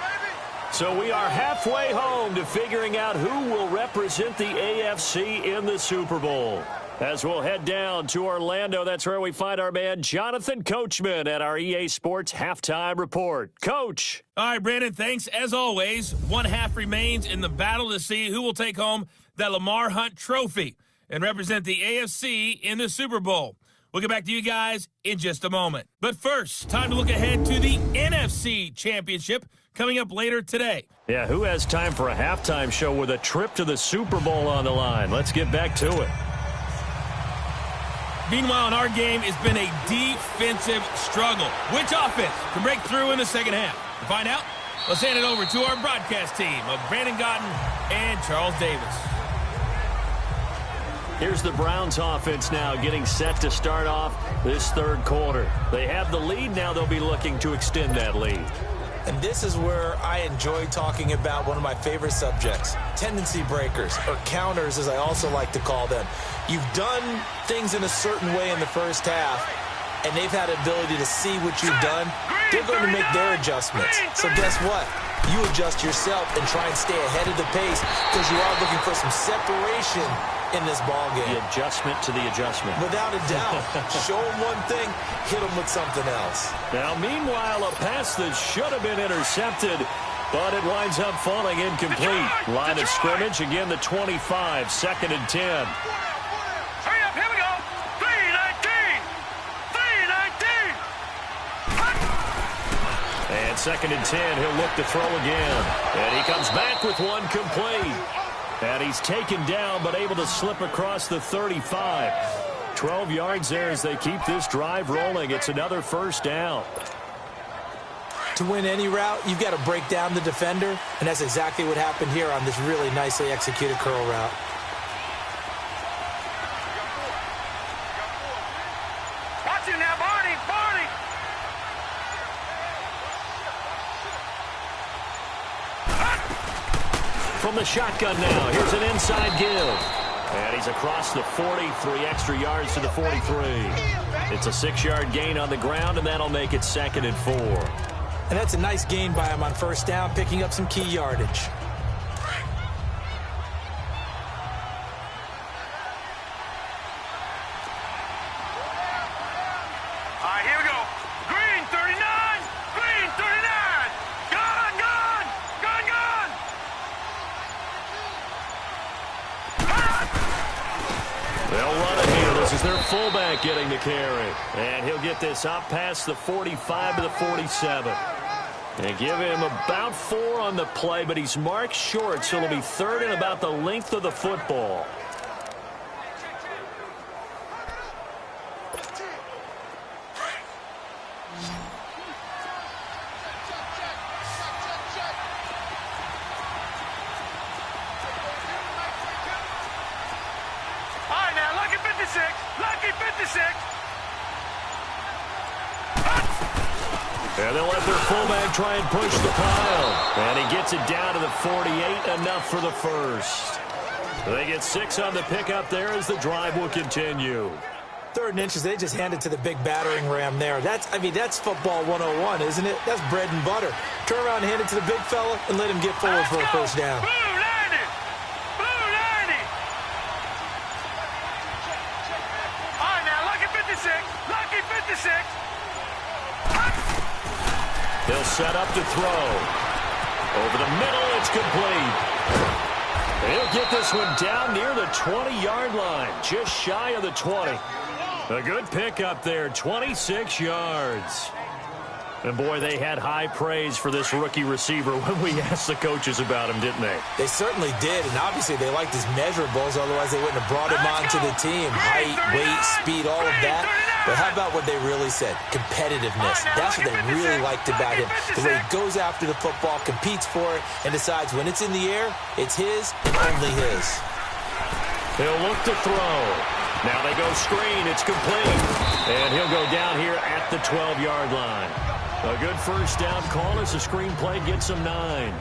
[SPEAKER 2] So we are halfway home to figuring out who will represent the AFC in the Super Bowl. As we'll head down to Orlando, that's where we find our man Jonathan Coachman at our EA Sports Halftime Report. Coach.
[SPEAKER 1] All right, Brandon, thanks. As always, one half remains in the battle to see who will take home that Lamar Hunt trophy and represent the AFC in the Super Bowl. We'll get back to you guys in just a moment. But first, time to look ahead to the NFC Championship coming up later today.
[SPEAKER 2] Yeah, who has time for a halftime show with a trip to the Super Bowl on the line? Let's get back to it.
[SPEAKER 1] Meanwhile, in our game, it's been a defensive struggle. Which offense can break through in the second half? To find out, let's hand it over to our broadcast team of Brandon Gotten and Charles Davis.
[SPEAKER 2] Here's the Browns offense now getting set to start off this third quarter. They have the lead. Now they'll be looking to extend that lead.
[SPEAKER 3] And this is where I enjoy talking about one of my favorite subjects, tendency breakers, or counters as I also like to call them. You've done things in a certain way in the first half, and they've had the ability to see what you've done. They're going to make their adjustments. So guess what? You adjust yourself and try and stay ahead of the pace because you are looking for some separation in this ball game.
[SPEAKER 2] The adjustment to the adjustment.
[SPEAKER 3] Without a doubt. Show them one thing, hit them with something else.
[SPEAKER 2] Now, meanwhile, a pass that should have been intercepted, but it winds up falling incomplete. Line of scrimmage, again, the 25, 2nd and 10.
[SPEAKER 4] Hurry up, here we go. 3-19. 3-19.
[SPEAKER 2] And 2nd and 10, he'll look to throw again. And he comes back with one complete. And he's taken down, but able to slip across the 35. 12 yards there as they keep this drive rolling. It's another first down.
[SPEAKER 3] To win any route, you've got to break down the defender, and that's exactly what happened here on this really nicely executed curl route.
[SPEAKER 4] Watch it now, Barney. Barney.
[SPEAKER 2] From the shotgun now, here's an inside give. And he's across the 40, 3 extra yards to the 43. It's a 6-yard gain on the ground, and that'll make it 2nd and 4.
[SPEAKER 3] And that's a nice gain by him on first down, picking up some key yardage.
[SPEAKER 4] All right, here we go. Green 39. Green 39. Gun, gun. Gun, gun.
[SPEAKER 2] They'll run it here. This is their fullback getting the carry. And he'll get this up past the 45 to the 47. And give him about 4 on the play, but he's marked short, so it'll be 3rd and about the length of the football.
[SPEAKER 4] All right, now, lucky 56. Lucky 56.
[SPEAKER 2] And they'll let their fullback try and push the pile. And he gets it down to the 48, enough for the first. They get 6 on the pickup there as the drive will continue.
[SPEAKER 3] 3rd and inches, they just hand it to the big battering ram there. That's football 101, isn't it? That's bread and butter. Turn around and hand it to the big fella and let him get forward for a first down.
[SPEAKER 4] Blue 90. Blue 90. All right, now, lucky 56. Lucky 56.
[SPEAKER 2] They'll set up to throw. Over the middle, it's complete. He'll get this one down near the 20-yard line, just shy of the 20. A good pickup there, 26 yards. And, boy, they had high praise for this rookie receiver when we asked the coaches about him, didn't they?
[SPEAKER 3] They certainly did, and obviously they liked his measurables, otherwise they wouldn't have brought him onto the team. Height, weight, speed, all of that. But how about what they really said? Competitiveness. That's what they really liked about him. The way he goes after the football, competes for it, and decides when it's in the air, it's his and only his.
[SPEAKER 2] He'll look to throw. Now they go screen. It's complete. And he'll go down here at the 12-yard line. A good first down call as the screen play gets him 9.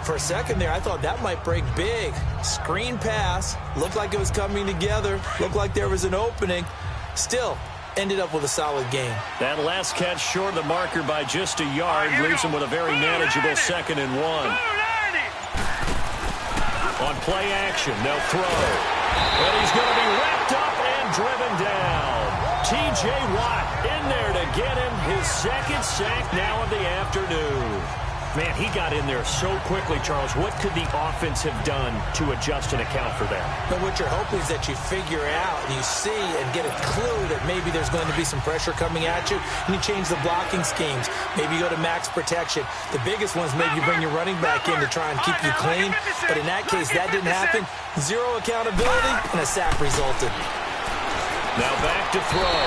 [SPEAKER 3] For a second there, I thought that might break big. Screen pass. Looked like it was coming together. Looked like there was an opening. Still, ended up with a solid game.
[SPEAKER 2] That last catch short of the marker by just a yard leaves him with a very manageable 2nd and 1. On play action, they'll throw. And he's going to be wrapped up and driven down. T.J. Watt in there to get him his 2nd sack now of the afternoon. Man, he got in there so quickly, Charles. What could the offense have done to adjust and account for that?
[SPEAKER 3] But what you're hoping is that you figure out, and you see and get a clue that maybe there's going to be some pressure coming at you, and you change the blocking schemes. Maybe you go to max protection. The biggest ones, maybe you bring your running back in to try and keep you clean. But in that case, that didn't happen. 0 accountability, and a sack resulted.
[SPEAKER 2] Now back to throw.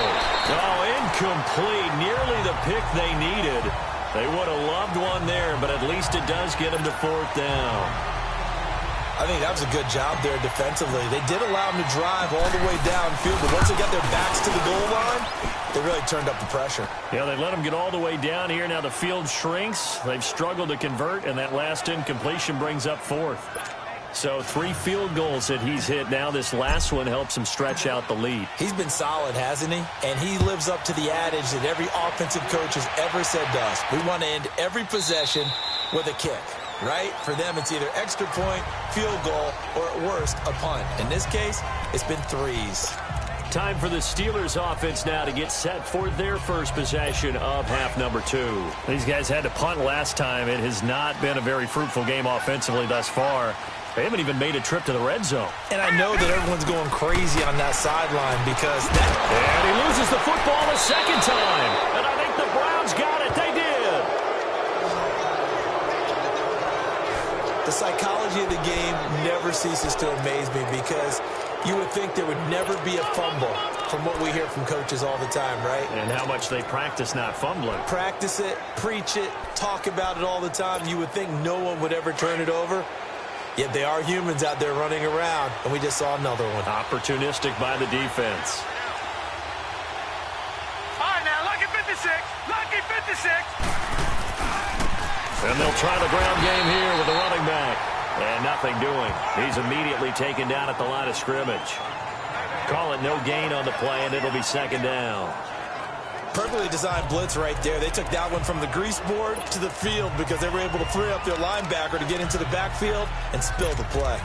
[SPEAKER 2] Oh, incomplete. Nearly the pick they needed. They would have loved one there, but at least it does get them to 4th down.
[SPEAKER 3] I think that was a good job there defensively. They did allow them to drive all the way downfield, but once they got their backs to the goal line, they really turned up the pressure.
[SPEAKER 2] Yeah, they let them get all the way down here. Now the field shrinks. They've struggled to convert, and that last incompletion brings up 4th. So 3 field goals that he's hit now. This last one helps him stretch out the lead.
[SPEAKER 3] He's been solid, hasn't he? And he lives up to the adage that every offensive coach has ever said to us. We want to end every possession with a kick, right? For them, it's either extra point, field goal, or at worst, a punt. In this case, it's been 3s.
[SPEAKER 2] Time for the Steelers offense now to get set for their first possession of half number 2. These guys had to punt last time. It has not been a very fruitful game offensively thus far. They haven't even made a trip to the red zone.
[SPEAKER 3] And I know that everyone's going crazy on that sideline because that...
[SPEAKER 2] And he loses the football a second time. And I think the Browns got it. They did.
[SPEAKER 3] The psychology of the game never ceases to amaze me because you would think there would never be a fumble from what we hear from coaches all the time, right?
[SPEAKER 2] And how much they practice not fumbling.
[SPEAKER 3] Practice it, preach it, talk about it all the time. You would think no one would ever turn it over. Yet they are humans out there running around, and we just saw another one.
[SPEAKER 2] Opportunistic by the defense.
[SPEAKER 4] All right, now, lucky 56. Lucky 56.
[SPEAKER 2] And they'll try the ground game here with the running back. And nothing doing. He's immediately taken down at the line of scrimmage. Call it no gain on the play, and it'll be 2nd down.
[SPEAKER 3] Perfectly designed blitz right there. They took that one from the grease board to the field because they were able to free up their linebacker to get into the backfield and spill the play.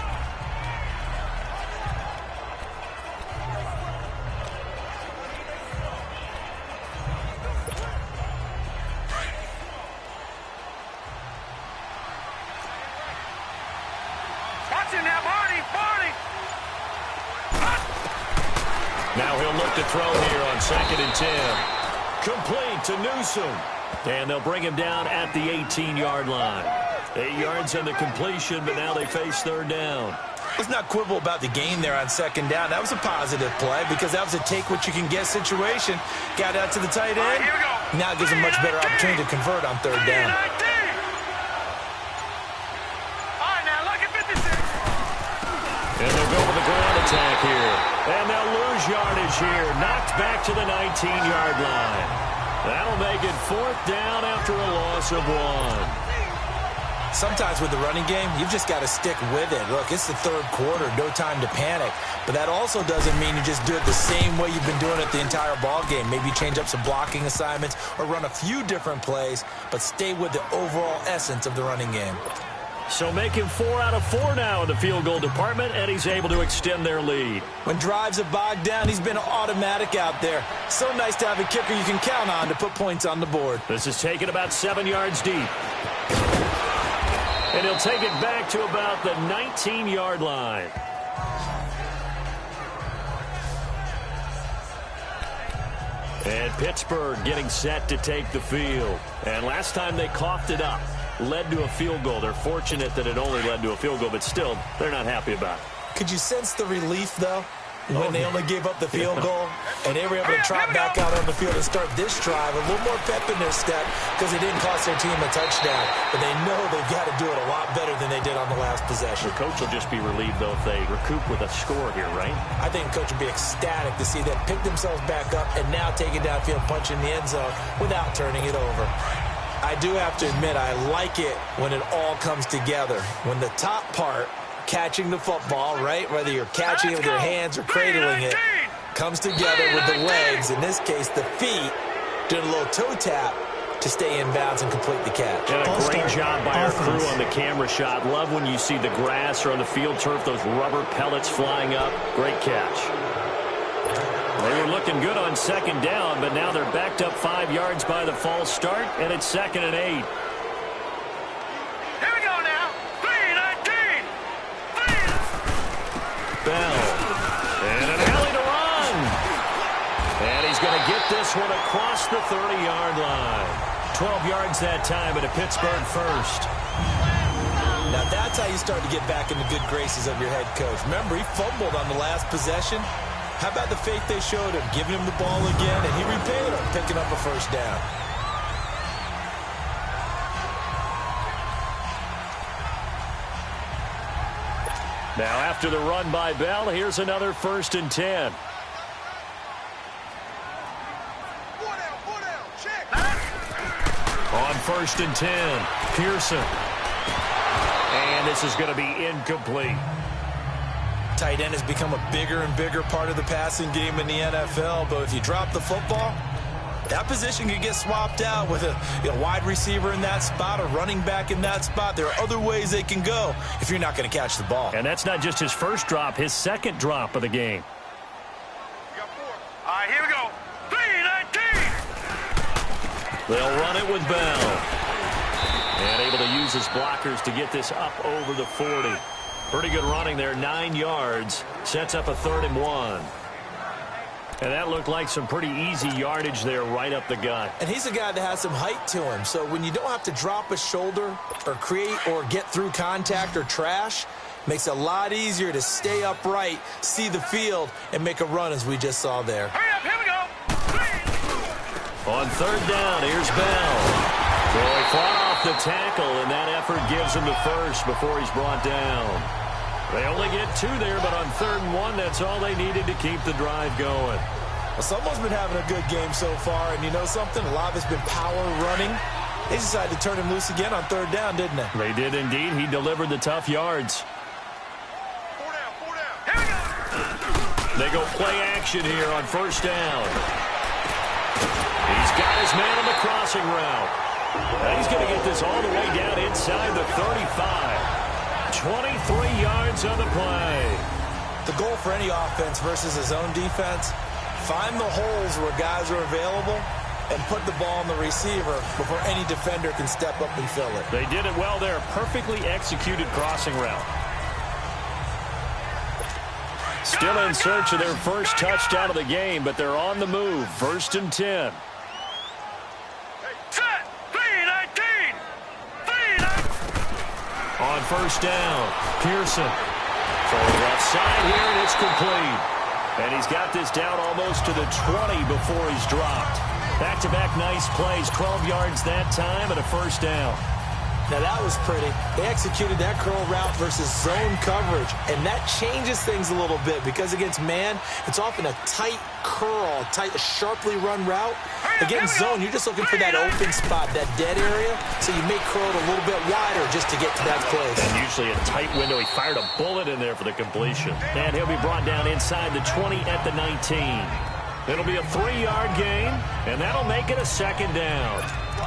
[SPEAKER 4] Watch it now, Barney. Barney.
[SPEAKER 2] Now he'll look to throw here on 2nd and 10. Complete to Newsom. And they'll bring him down at the 18-yard line. 8 yards on the completion, but now they face 3rd down.
[SPEAKER 3] Let's not quibble about the gain there on 2nd down. That was a positive play because that was a take-what-you-can-get situation. Got out to the tight end.
[SPEAKER 4] All right, here we go.
[SPEAKER 3] Now it gives them much better opportunity to convert on 3rd down.
[SPEAKER 4] All right, now, lucky 56.
[SPEAKER 2] And they'll go with the ground attack here. And they'll lose yardage here. Knocked back to the 19-yard line. That'll make it 4th down after a loss of 1.
[SPEAKER 3] Sometimes with the running game, you've just got to stick with it. Look, it's the 3rd quarter, no time to panic. But that also doesn't mean you just do it the same way you've been doing it the entire ball game. Maybe change up some blocking assignments or run a few different plays, but stay with the overall essence of the running game.
[SPEAKER 2] So making 4 out of 4 now in the field goal department, and he's able to extend their lead.
[SPEAKER 3] When drives have bogged down, he's been automatic out there. So nice to have a kicker you can count on to put points on the board.
[SPEAKER 2] This is taken about 7 yards deep. And he'll take it back to about the 19-yard line. And Pittsburgh getting set to take the field. And last time they coughed it up, led to a field goal. They're fortunate that it only led to a field goal, but still, they're not happy about it.
[SPEAKER 3] Could you sense the relief, though, when they only gave up the field goal and they were able to trot back out on the field and start this drive? A little more pep in their step because it didn't cost their team a touchdown, but they know they've got to do it a lot better than they did on the last possession.
[SPEAKER 2] The coach will just be relieved, though, if they recoup with a score here, right?
[SPEAKER 3] I think the coach would be ecstatic to see them pick themselves back up and now take it downfield, punch in the end zone without turning it over. I do have to admit, I like it when it all comes together. When the top part, catching the football, right, whether you're catching it with your hands or cradling it, comes together with the legs, in this case the feet, doing a little toe tap to stay in bounds and complete the catch.
[SPEAKER 2] And a great job by our crew on the camera shot. Love when you see the grass or on the field turf, those rubber pellets flying up. Great catch. They were looking good on 2nd down, but now they're backed up 5 yards by the false start, and it's 2nd and 8.
[SPEAKER 4] Here we go now. 3-19.
[SPEAKER 2] Bell. And an alley to run. And he's going to get this one across the 30-yard line. 12 yards that time, and a Pittsburgh first.
[SPEAKER 3] Now that's how you start to get back in the good graces of your head coach. Remember, he fumbled on the last possession. How about the faith they showed him, giving him the ball again, and he repaid him, picking up a first down.
[SPEAKER 2] Now after the run by Bell, here's another 1st and 10. On 1st and 10, Pearson. And this is going to be incomplete.
[SPEAKER 3] Tight end has become a bigger and bigger part of the passing game in the NFL, but if you drop the football, that position can get swapped out with a wide receiver in that spot, a running back in that spot. There are other ways they can go if you're not going to catch the ball.
[SPEAKER 2] And that's not just his first drop, his second drop of the game.
[SPEAKER 4] All right, here we go. 3-19.
[SPEAKER 2] They'll run it with Bell. And able to use his blockers to get this up over the 40. Pretty good running there, 9 yards. Sets up a 3rd and 1. And that looked like some pretty easy yardage there right up the gut.
[SPEAKER 3] And he's a guy that has some height to him. So when you don't have to drop a shoulder or create or get through contact or trash, makes it a lot easier to stay upright, see the field, and make a run as we just saw there.
[SPEAKER 4] Hurry up, here we go.
[SPEAKER 2] On 3rd down, here's Bell. So he fought off the tackle, and that effort gives him the first before he's brought down. They only get 2 there, but on 3rd and 1, that's all they needed to keep the drive going.
[SPEAKER 3] Well, someone's been having a good game so far, and you know something? A lot of it's been power running. They decided to turn him loose again on 3rd down, didn't they?
[SPEAKER 2] They did indeed. He delivered the tough yards.
[SPEAKER 4] 4 down. Here we go.
[SPEAKER 2] They go play action here on 1st down. He's got his man on the crossing route. And he's going to get this all the way down inside the 35. 23 yards on the play.
[SPEAKER 3] The goal for any offense versus his own defense, find the holes where guys are available and put the ball on the receiver before any defender can step up and fill it.
[SPEAKER 2] They did it well there. Perfectly executed crossing route. Still in search of their first touchdown of the game, but they're on the move. 1st and 10.
[SPEAKER 4] Set. 3-19. 3-19.
[SPEAKER 2] On 1st down, Pearson. For the left side here, and it's complete. And he's got this down almost to the 20 before he's dropped. Back-to-back nice plays, 12 yards that time and a 1st down.
[SPEAKER 3] Now that was pretty. They executed that curl route versus zone coverage, and that changes things a little bit because against man, it's often a tight curl, a sharply run route. Against zone, you're just looking for that open spot, that dead area, so you may curl it a little bit wider just to get to that place.
[SPEAKER 2] And usually a tight window. He fired a bullet in there for the completion. And he'll be brought down inside the 20 at the 19. It'll be a 3-yard gain, and that'll make it a 2nd down.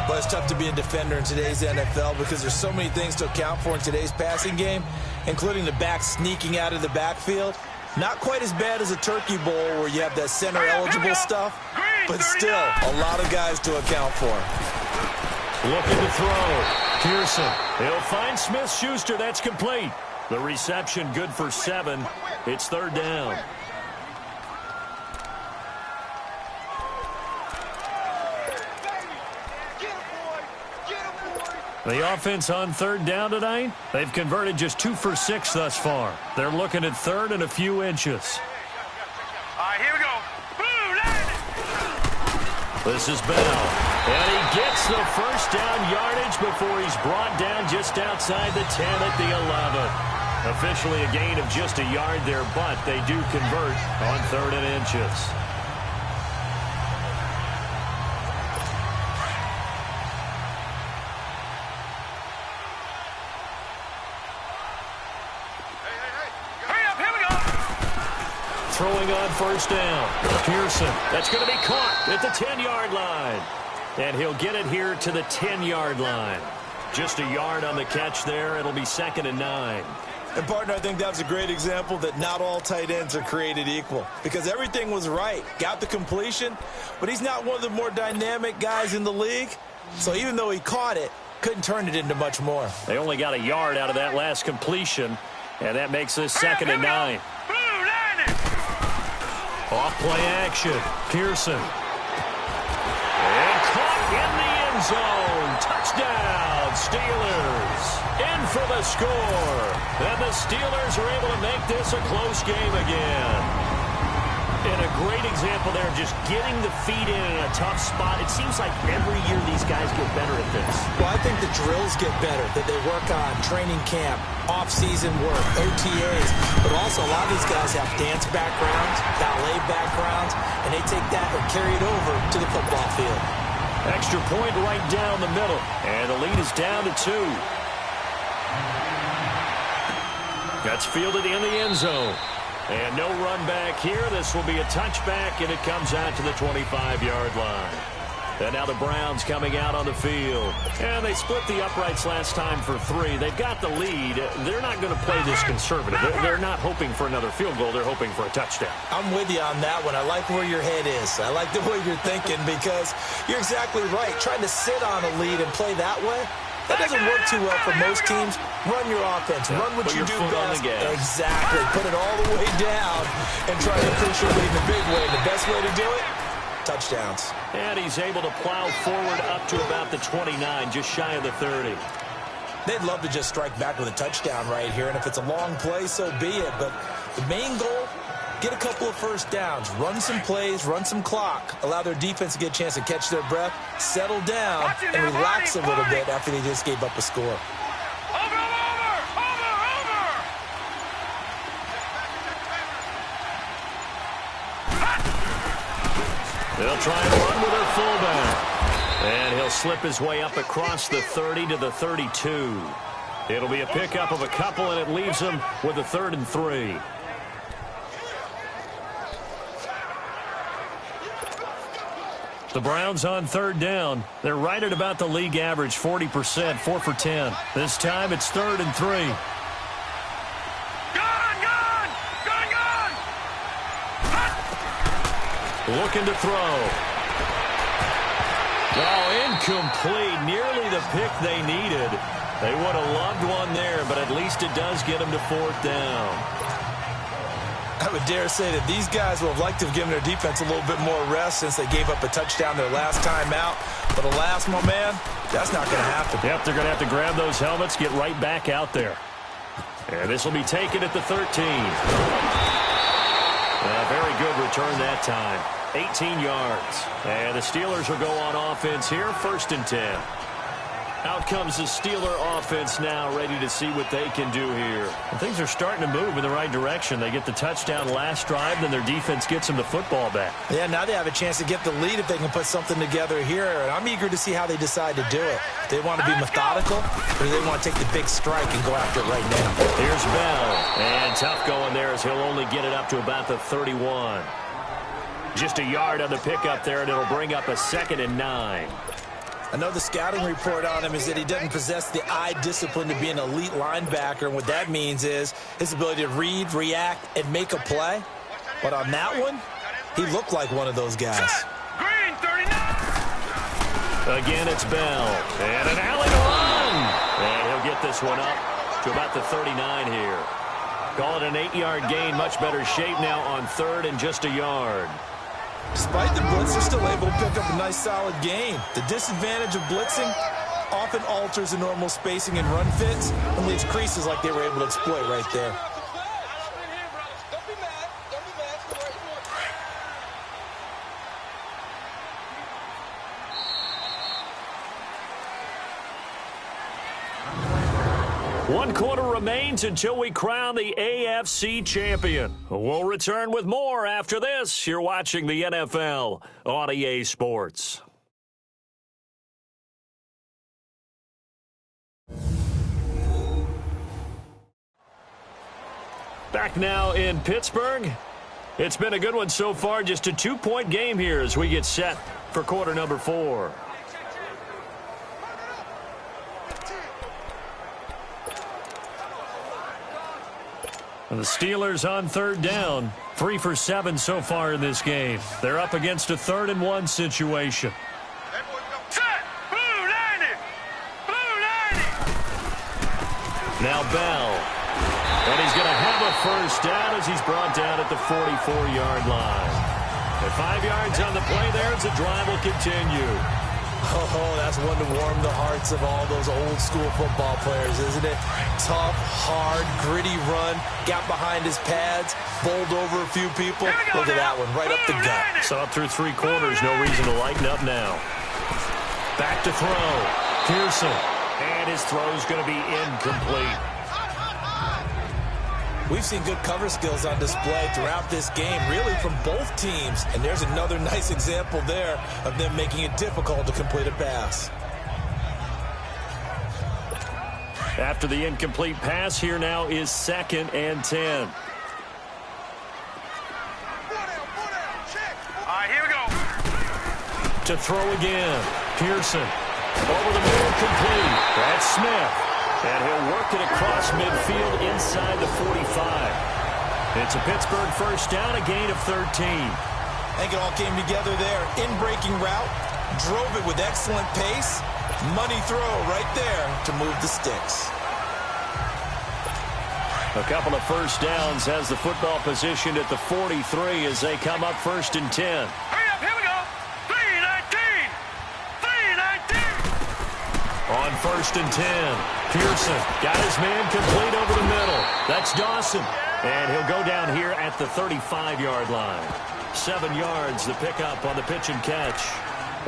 [SPEAKER 3] But it's tough to be a defender in today's NFL because there's so many things to account for in today's passing game, including the back sneaking out of the backfield. Not quite as bad as a turkey bowl where you have that center-eligible stuff, but still a lot of guys to account for.
[SPEAKER 2] Looking to throw. Pearson. He'll find Smith-Schuster. That's complete. The reception good for 7. It's 3rd down. The offense on 3rd down tonight, they've converted just 2 for 6 thus far. They're looking at 3rd and a few inches.
[SPEAKER 4] All right, here we go. Boom, landed.
[SPEAKER 2] This is Bell. And he gets the 1st down yardage before he's brought down just outside the 10 at the 11. Officially a gain of just a yard there, but they do convert on 3rd and inches. Throwing on 1st down. Pearson. That's going to be caught at the 10-yard line. And he'll get it here to the 10-yard line. Just a yard on the catch there. It'll be 2nd and 9.
[SPEAKER 3] And, partner, I think that was a great example that not all tight ends are created equal because everything was right. Got the completion, but he's not one of the more dynamic guys in the league. So even though he caught it, couldn't turn it into much more.
[SPEAKER 2] They only got a yard out of that last completion, and that makes this 2nd and 9. Off play action. Pearson. And caught in the end zone. Touchdown, Steelers. In for the score. And the Steelers are able to make this a close game again. And a great example there of just getting the feet in a tough spot. It seems like every year these guys get better at this.
[SPEAKER 3] Well, I think the drills get better, that they work on training camp, off-season work, OTAs, but also a lot of these guys have dance backgrounds, ballet backgrounds, and they take that and carry it over to the football field.
[SPEAKER 2] Extra point right down the middle, and the lead is down to 2. That's fielded in the end zone. And no run back here. This will be a touchback, and it comes out to the 25-yard line. And now the Browns coming out on the field. And they split the uprights last time for 3. They've got the lead. They're not going to play this conservative. They're not hoping for another field goal. They're hoping for a touchdown.
[SPEAKER 3] I'm with you on that one. I like where your head is. I like the way you're thinking because you're exactly right. Trying to sit on a lead and play that way, that doesn't work too well for most teams. Run your offense. Run what you do best. Exactly. Put it all the way down and try to increase your lead in a big way. The best way to do it, touchdowns.
[SPEAKER 2] And he's able to plow forward up to about the 29, just shy of the 30.
[SPEAKER 3] They'd love to just strike back with a touchdown right here, and if it's a long play, so be it. But the main goal, get a couple of first downs, run some plays, run some clock, allow their defense to get a chance to catch their breath, settle down, and relax a little bit after they just gave up a score.
[SPEAKER 2] They'll try and run with their fullback. And he'll slip his way up across the 30 to the 32. It'll be a pickup of a couple, and it leaves him with a 3rd and 3. The Browns on 3rd down. They're right at about the league average, 40%, 4 for 10. This time it's 3rd and 3. Looking to throw. Oh, incomplete. Nearly the pick they needed. They would have loved one there, but at least it does get them to 4th down.
[SPEAKER 3] I would dare say that these guys would have liked to have given their defense a little bit more rest since they gave up a touchdown their last time out. But alas, my man, that's not going to happen.
[SPEAKER 2] Yep, they're going to have to grab those helmets, get right back out there. And this will be taken at the 13. A very good return that time. 18 yards. And the Steelers will go on offense here, 1st and 10. Out comes the Steeler offense now, ready to see what they can do here. And things are starting to move in the right direction. They get the touchdown last drive, then their defense gets them the football back.
[SPEAKER 3] Yeah, now they have a chance to get the lead if they can put something together here. And I'm eager to see how they decide to do it. Do they want to be methodical, or do they want to take the big strike and go after it right now?
[SPEAKER 2] Here's Bell. And tough going there as he'll only get it up to about the 31. Just a yard on the pickup there, and it'll bring up a 2nd and 9.
[SPEAKER 3] I know the scouting report on him is that he doesn't possess the eye discipline to be an elite linebacker, and what that means is his ability to read, react, and make a play. But on that one, he looked like one of those guys.
[SPEAKER 4] Green, 39.
[SPEAKER 2] Again, it's Bell. And an alley to run. And he'll get this one up to about the 39 here. Call it an 8-yard gain. Much better shape now on 3rd and just a yard.
[SPEAKER 3] Despite the blitz, they're still able to pick up a nice, solid gain. The disadvantage of blitzing often alters the normal spacing and run fits and leaves creases like they were able to exploit right there.
[SPEAKER 2] One quarter remains until we crown the AFC champion. We'll return with more after this. You're watching the NFL on EA Sports. Back now in Pittsburgh. It's been a good one so far. Just a 2-point game here as we get set for quarter number 4. The Steelers on 3rd down. 3 for 7 so far in this game. They're up against a 3rd and 1 situation.
[SPEAKER 4] Set! Blue landing! Blue landing!
[SPEAKER 2] Now Bell. And he's going to have a first down as he's brought down at the 44-yard line. At 5 yards on the play there as the drive will continue.
[SPEAKER 3] Oh, that's one to warm the hearts of all those old-school football players, isn't it? Tough, hard, gritty run, got behind his pads, bowled over a few people. Look at that one, right up the gut.
[SPEAKER 2] So up through 3 quarters, no reason to lighten up now. Back to throw. Pearson. And his throw's going to be incomplete.
[SPEAKER 3] We've seen good cover skills on display throughout this game, really from both teams. And there's another nice example there of them making it difficult to complete a pass.
[SPEAKER 2] After the incomplete pass, here now is 2nd and 10.
[SPEAKER 4] All right, here we go.
[SPEAKER 2] To throw again. Pearson. Over the middle, complete. That's Smith. And he'll work it across midfield inside the 45. It's a Pittsburgh first down, a gain of 13.
[SPEAKER 3] I think it all came together there. In-breaking route, drove it with excellent pace. Money throw right there to move the sticks.
[SPEAKER 2] A couple of first downs has the football positioned at the 43 as they come up 1st and 10.
[SPEAKER 4] Hurry up, here we go. 3-19. 3-19.
[SPEAKER 2] On 1st and 10, Pearson got his man complete over the middle. That's Dawson. And he'll go down here at the 35-yard line. 7 yards the pickup on the pitch and catch.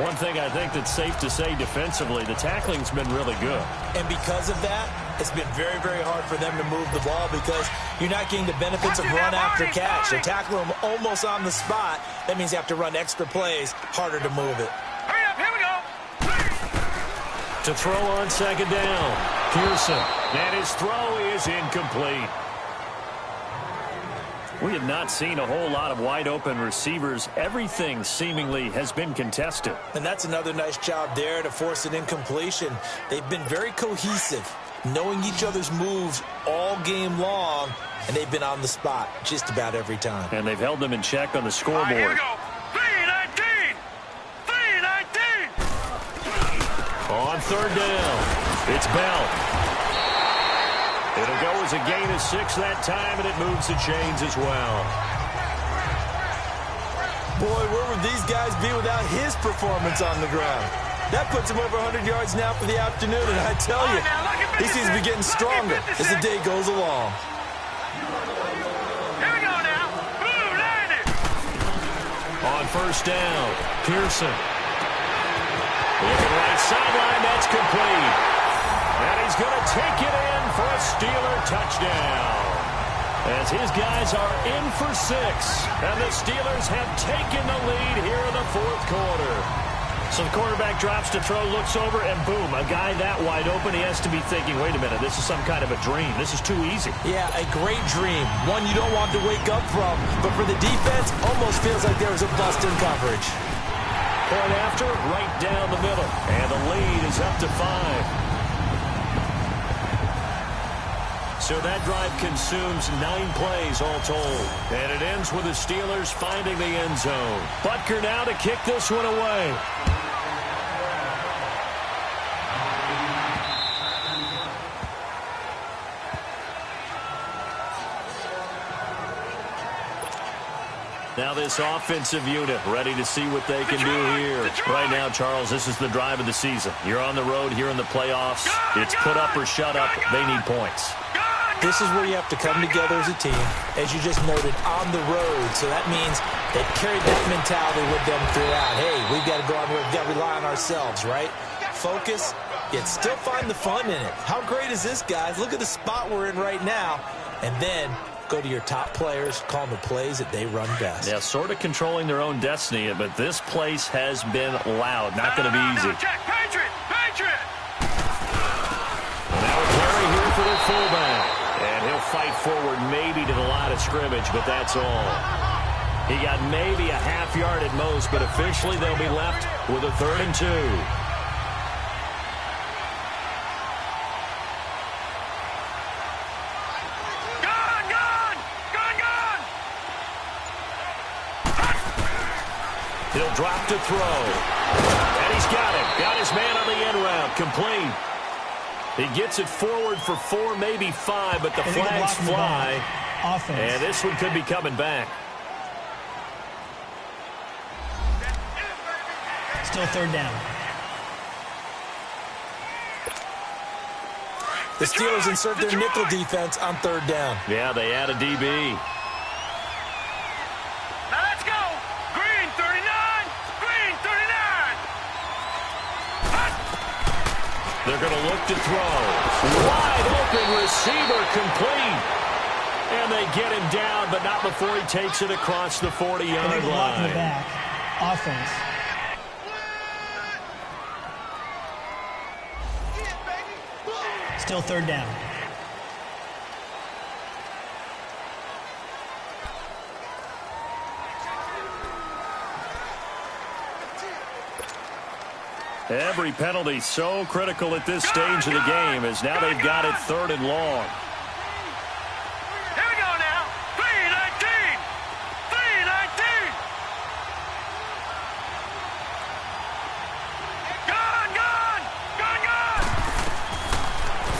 [SPEAKER 2] One thing I think that's safe to say defensively, the tackling's been really good.
[SPEAKER 3] And because of that, it's been very, very hard for them to move the ball because you're not getting the benefits of run after catch. They tackle them almost on the spot. That means you have to run extra plays, harder to move it.
[SPEAKER 4] Hurry up, here we go.
[SPEAKER 2] To throw on 2nd down, Pearson. And his throw is incomplete. We have not seen a whole lot of wide-open receivers. Everything seemingly has been contested.
[SPEAKER 3] And that's another nice job there to force an incompletion. They've been very cohesive, knowing each other's moves all game long, and they've been on the spot just about every time.
[SPEAKER 2] And they've held them in check on the scoreboard.
[SPEAKER 4] Here we go. 3-19. 3-19.
[SPEAKER 2] On 3rd down, it's Bell. It'll go as a gain of 6 that time, and it moves the chains as well.
[SPEAKER 3] Boy, where would these guys be without his performance on the ground? That puts him over 100 yards now for the afternoon, and I tell you, he seems to be getting stronger as the day goes along.
[SPEAKER 4] Here we go now. Blue, land it.
[SPEAKER 2] On 1st down, Pearson. Looking right sideline, that's complete. And he's going to take it in for a Steeler touchdown. As his guys are in for 6. And the Steelers have taken the lead here in the 4th quarter. So the quarterback drops to throw, looks over, and boom, a guy that wide open, he has to be thinking, wait a minute, this is some kind of a dream. This is too easy.
[SPEAKER 3] Yeah, a great dream. One you don't want to wake up from. But for the defense, almost feels like there was a bust in coverage.
[SPEAKER 2] Point after, right down the middle. And the lead is up to 5. So that drive consumes 9 plays all told. And it ends with the Steelers finding the end zone. Butker now to kick this one away. Now this offensive unit ready to see what they can do here. Right now, Charles, this is the drive of the season. You're on the road here in the playoffs. It's put up or shut up. They need points.
[SPEAKER 3] This is where you have to come together as a team, as you just noted, on the road. So that means they've carried that mentality with them throughout. Hey, we've got to go on the road. We've got to rely on ourselves, right? Focus, yet still find the fun in it. How great is this, guys? Look at the spot we're in right now. And then go to your top players, call them the plays that they run best.
[SPEAKER 2] Yeah, sort of controlling their own destiny, but this place has been loud. Not going to be easy.
[SPEAKER 4] Check, Patriot! Patriot!
[SPEAKER 2] Now a carry here for their fullback. And he'll fight forward maybe to the line of scrimmage, but that's all. He got maybe a half yard at most, but officially they'll be left with a 3rd and 2.
[SPEAKER 4] Gone, gone! Gone, gone!
[SPEAKER 2] He'll drop to throw. And he's got him. Got his man on the end route. Complete. He gets it forward for 4, maybe 5, but the flags fly. And this one could be coming back.
[SPEAKER 5] Still 3rd down.
[SPEAKER 3] The Steelers insert their nickel defense on third down.
[SPEAKER 2] Yeah, they add a DB.
[SPEAKER 4] Now let's go. Green 39. Green 39.
[SPEAKER 2] They're going to look to throw. Wide open receiver complete. And they get him down, but not before he takes it across the 40-yard
[SPEAKER 5] Block in the
[SPEAKER 2] line.
[SPEAKER 5] back. Offense. Still third down.
[SPEAKER 2] Every penalty so critical at this stage of the game, as now they've got it third and long.
[SPEAKER 4] Here we go now. 319. 319. Gone, gone. Gone, gone.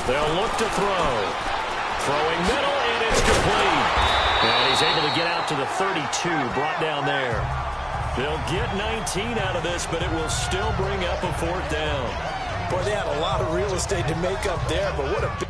[SPEAKER 2] They'll look to throw. Throwing middle, and it's complete. And he's able to get out to the 32, brought down there. They'll get 19 out of this, but it will still bring up a fourth down.
[SPEAKER 3] Boy, they had a lot of real estate to make up there, but what a big...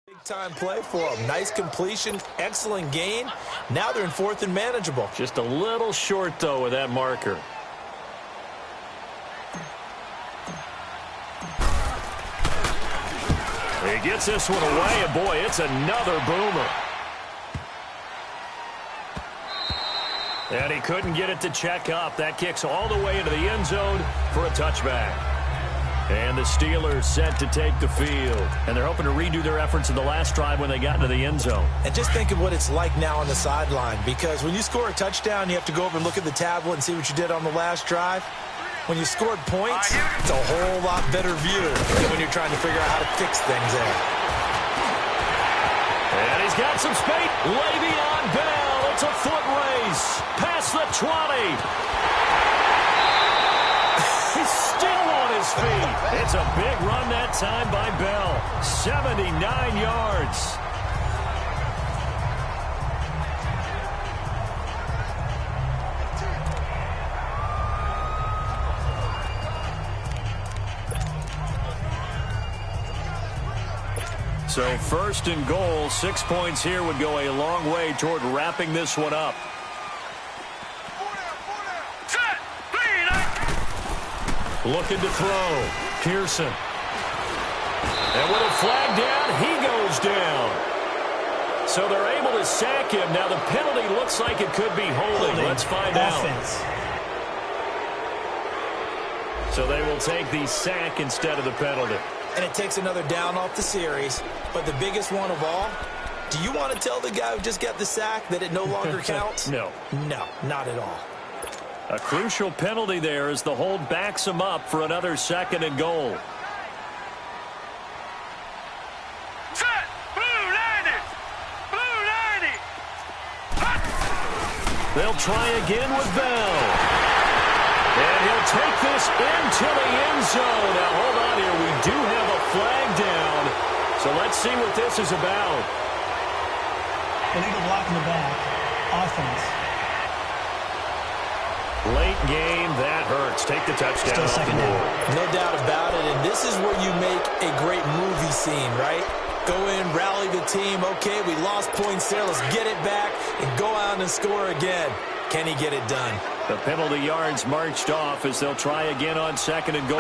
[SPEAKER 3] Big-time play for them. Nice completion, excellent gain. Now they're in fourth and manageable.
[SPEAKER 2] Just a little short, though, with that marker. He gets this one away, and boy, it's another boomer. And he couldn't get it to check up. That kicks all the way into the end zone for a touchback. And the Steelers set to take the field. And they're hoping to redo their efforts in the last drive when they got into the end zone.
[SPEAKER 3] And just think of what it's like now on the sideline, because when you score a touchdown, you have to go over and look at the tablet and see what you did on the last drive. When you scored points, it's a whole lot better view than when you're trying to figure out how to fix things there.
[SPEAKER 2] And he's got some space. Le'Veon Bell. It's a foot race. Past the 20. He's still feet. It's a big run that time by Bell. 79 yards. So first and goal, 6 points here would go a long way toward wrapping this one up.
[SPEAKER 4] Set.
[SPEAKER 2] Looking to throw. Pearson. And with a flag down, he goes down. So they're able to sack him. Now the penalty looks like it could be holding. Let's find
[SPEAKER 5] Offense.
[SPEAKER 2] out. So they will take the sack instead of the penalty.
[SPEAKER 3] And it takes another down off the series. But the biggest one of all, do you want to tell the guy who just got the sack that it no longer counts?
[SPEAKER 2] No.
[SPEAKER 3] No, not at all.
[SPEAKER 2] A crucial penalty there as the hold backs him up for another second and goal.
[SPEAKER 4] Set. Blue 90. Blue 90.
[SPEAKER 2] They'll try again with Bell. And he'll take this into the end zone. Now, hold on here. We do have a flag down. So let's see what this is about.
[SPEAKER 5] Illegal block in the back. Offense.
[SPEAKER 2] Late game, that hurts. Take the touchdown.
[SPEAKER 5] Still second down.
[SPEAKER 3] No doubt about it. And this is where you make a great movie scene, right? Go in, rally the team. Okay, we lost points there. Let's get it back and go out and score again. Can he get it done?
[SPEAKER 2] The penalty yards marched off as they'll try again on second and goal.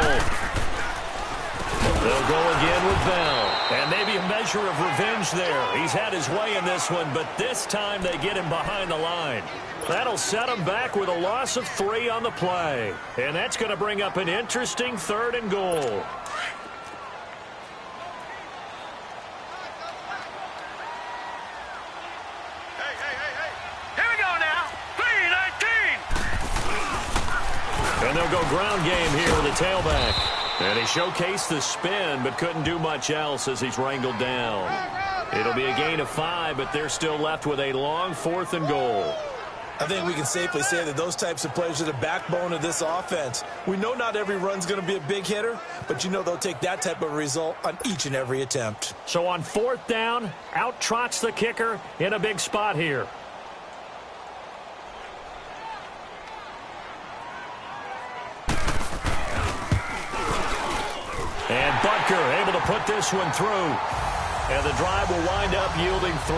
[SPEAKER 2] They'll go again with Bell. And maybe a measure of revenge there. He's had his way in this one, but this time they get him behind the line. That'll set him back with a loss of 3 on the play. And that's going to bring up an interesting third and goal. And they'll go ground game here with a tailback. And he showcased the spin, but couldn't do much else as he's wrangled down. It'll be a gain of 5, but they're still left with a long 4th and goal.
[SPEAKER 3] I think we can safely say that those types of plays are the backbone of this offense. We know not every run's going to be a big hitter, but you know they'll take that type of result on each and every attempt.
[SPEAKER 2] So on 4th down, out trots the kicker in a big spot here. And Butker able to put this one through. And the drive will wind up yielding 3.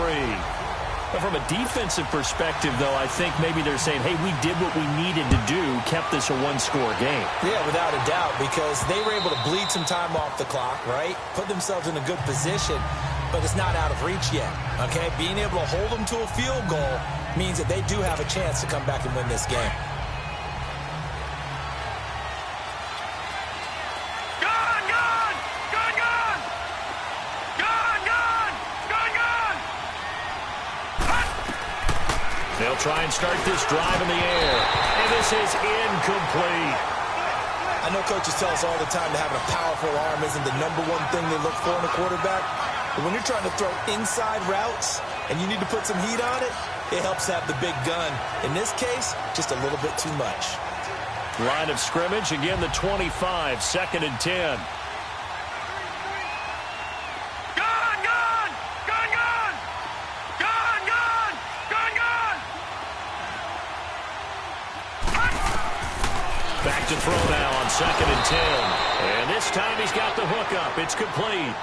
[SPEAKER 2] But from a defensive perspective, though, I think maybe they're saying, hey, we did what we needed to do, kept this a one-score game.
[SPEAKER 3] Yeah, without a doubt, because they were able to bleed some time off the clock, right? Put themselves in a good position, but it's not out of reach yet, okay? Being able to hold them to a field goal means that they do have a chance to come back and win this game.
[SPEAKER 2] They'll try and start this drive in the air. And this is incomplete.
[SPEAKER 3] I know coaches tell us all the time that having a powerful arm isn't the #1 thing they look for in a quarterback. But when you're trying to throw inside routes and you need to put some heat on it, it helps have the big gun. In this case, just a little bit too much.
[SPEAKER 2] Line of scrimmage, again the 25, 2nd and 10. Back to throw now on 2nd and 10. And this time he's got the hook up. It's complete.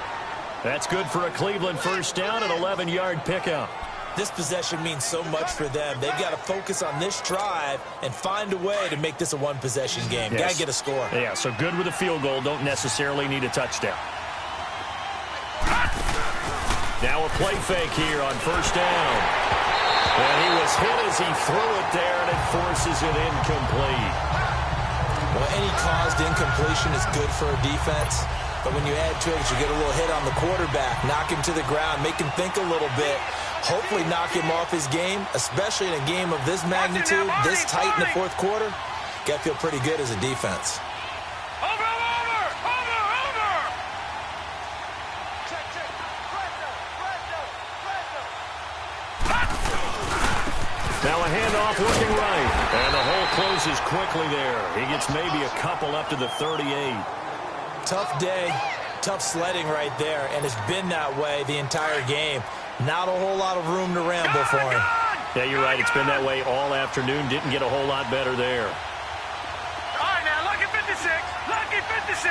[SPEAKER 2] That's good for a Cleveland first down, an 11-yard pickup.
[SPEAKER 3] This possession means so much for them. They've got to focus on this drive and find a way to make this a one-possession game.
[SPEAKER 2] Yes.
[SPEAKER 3] Got to get a score.
[SPEAKER 2] Yeah, so good with a field goal. Don't necessarily need a touchdown. Now a play fake here on first down. And he was hit as he threw it there, and it forces it incomplete.
[SPEAKER 3] Well, any caused incompletion is good for a defense. But when you add to it, you get a little hit on the quarterback, knock him to the ground, make him think a little bit, hopefully knock him off his game, especially in a game of this magnitude, this tight in the 4th quarter. Got to feel pretty good as a defense.
[SPEAKER 4] Over!
[SPEAKER 2] Now a handoff looking right. And the hole closes quickly there. He gets maybe a couple up to the 38.
[SPEAKER 3] tough day, tough sledding right there, and it's been that way the entire game. Not a whole lot of room to ramble for him.
[SPEAKER 2] Yeah, you're right. It's been that way all afternoon. Didn't get a whole lot better there.
[SPEAKER 4] All right, now, lucky 56. Lucky 56.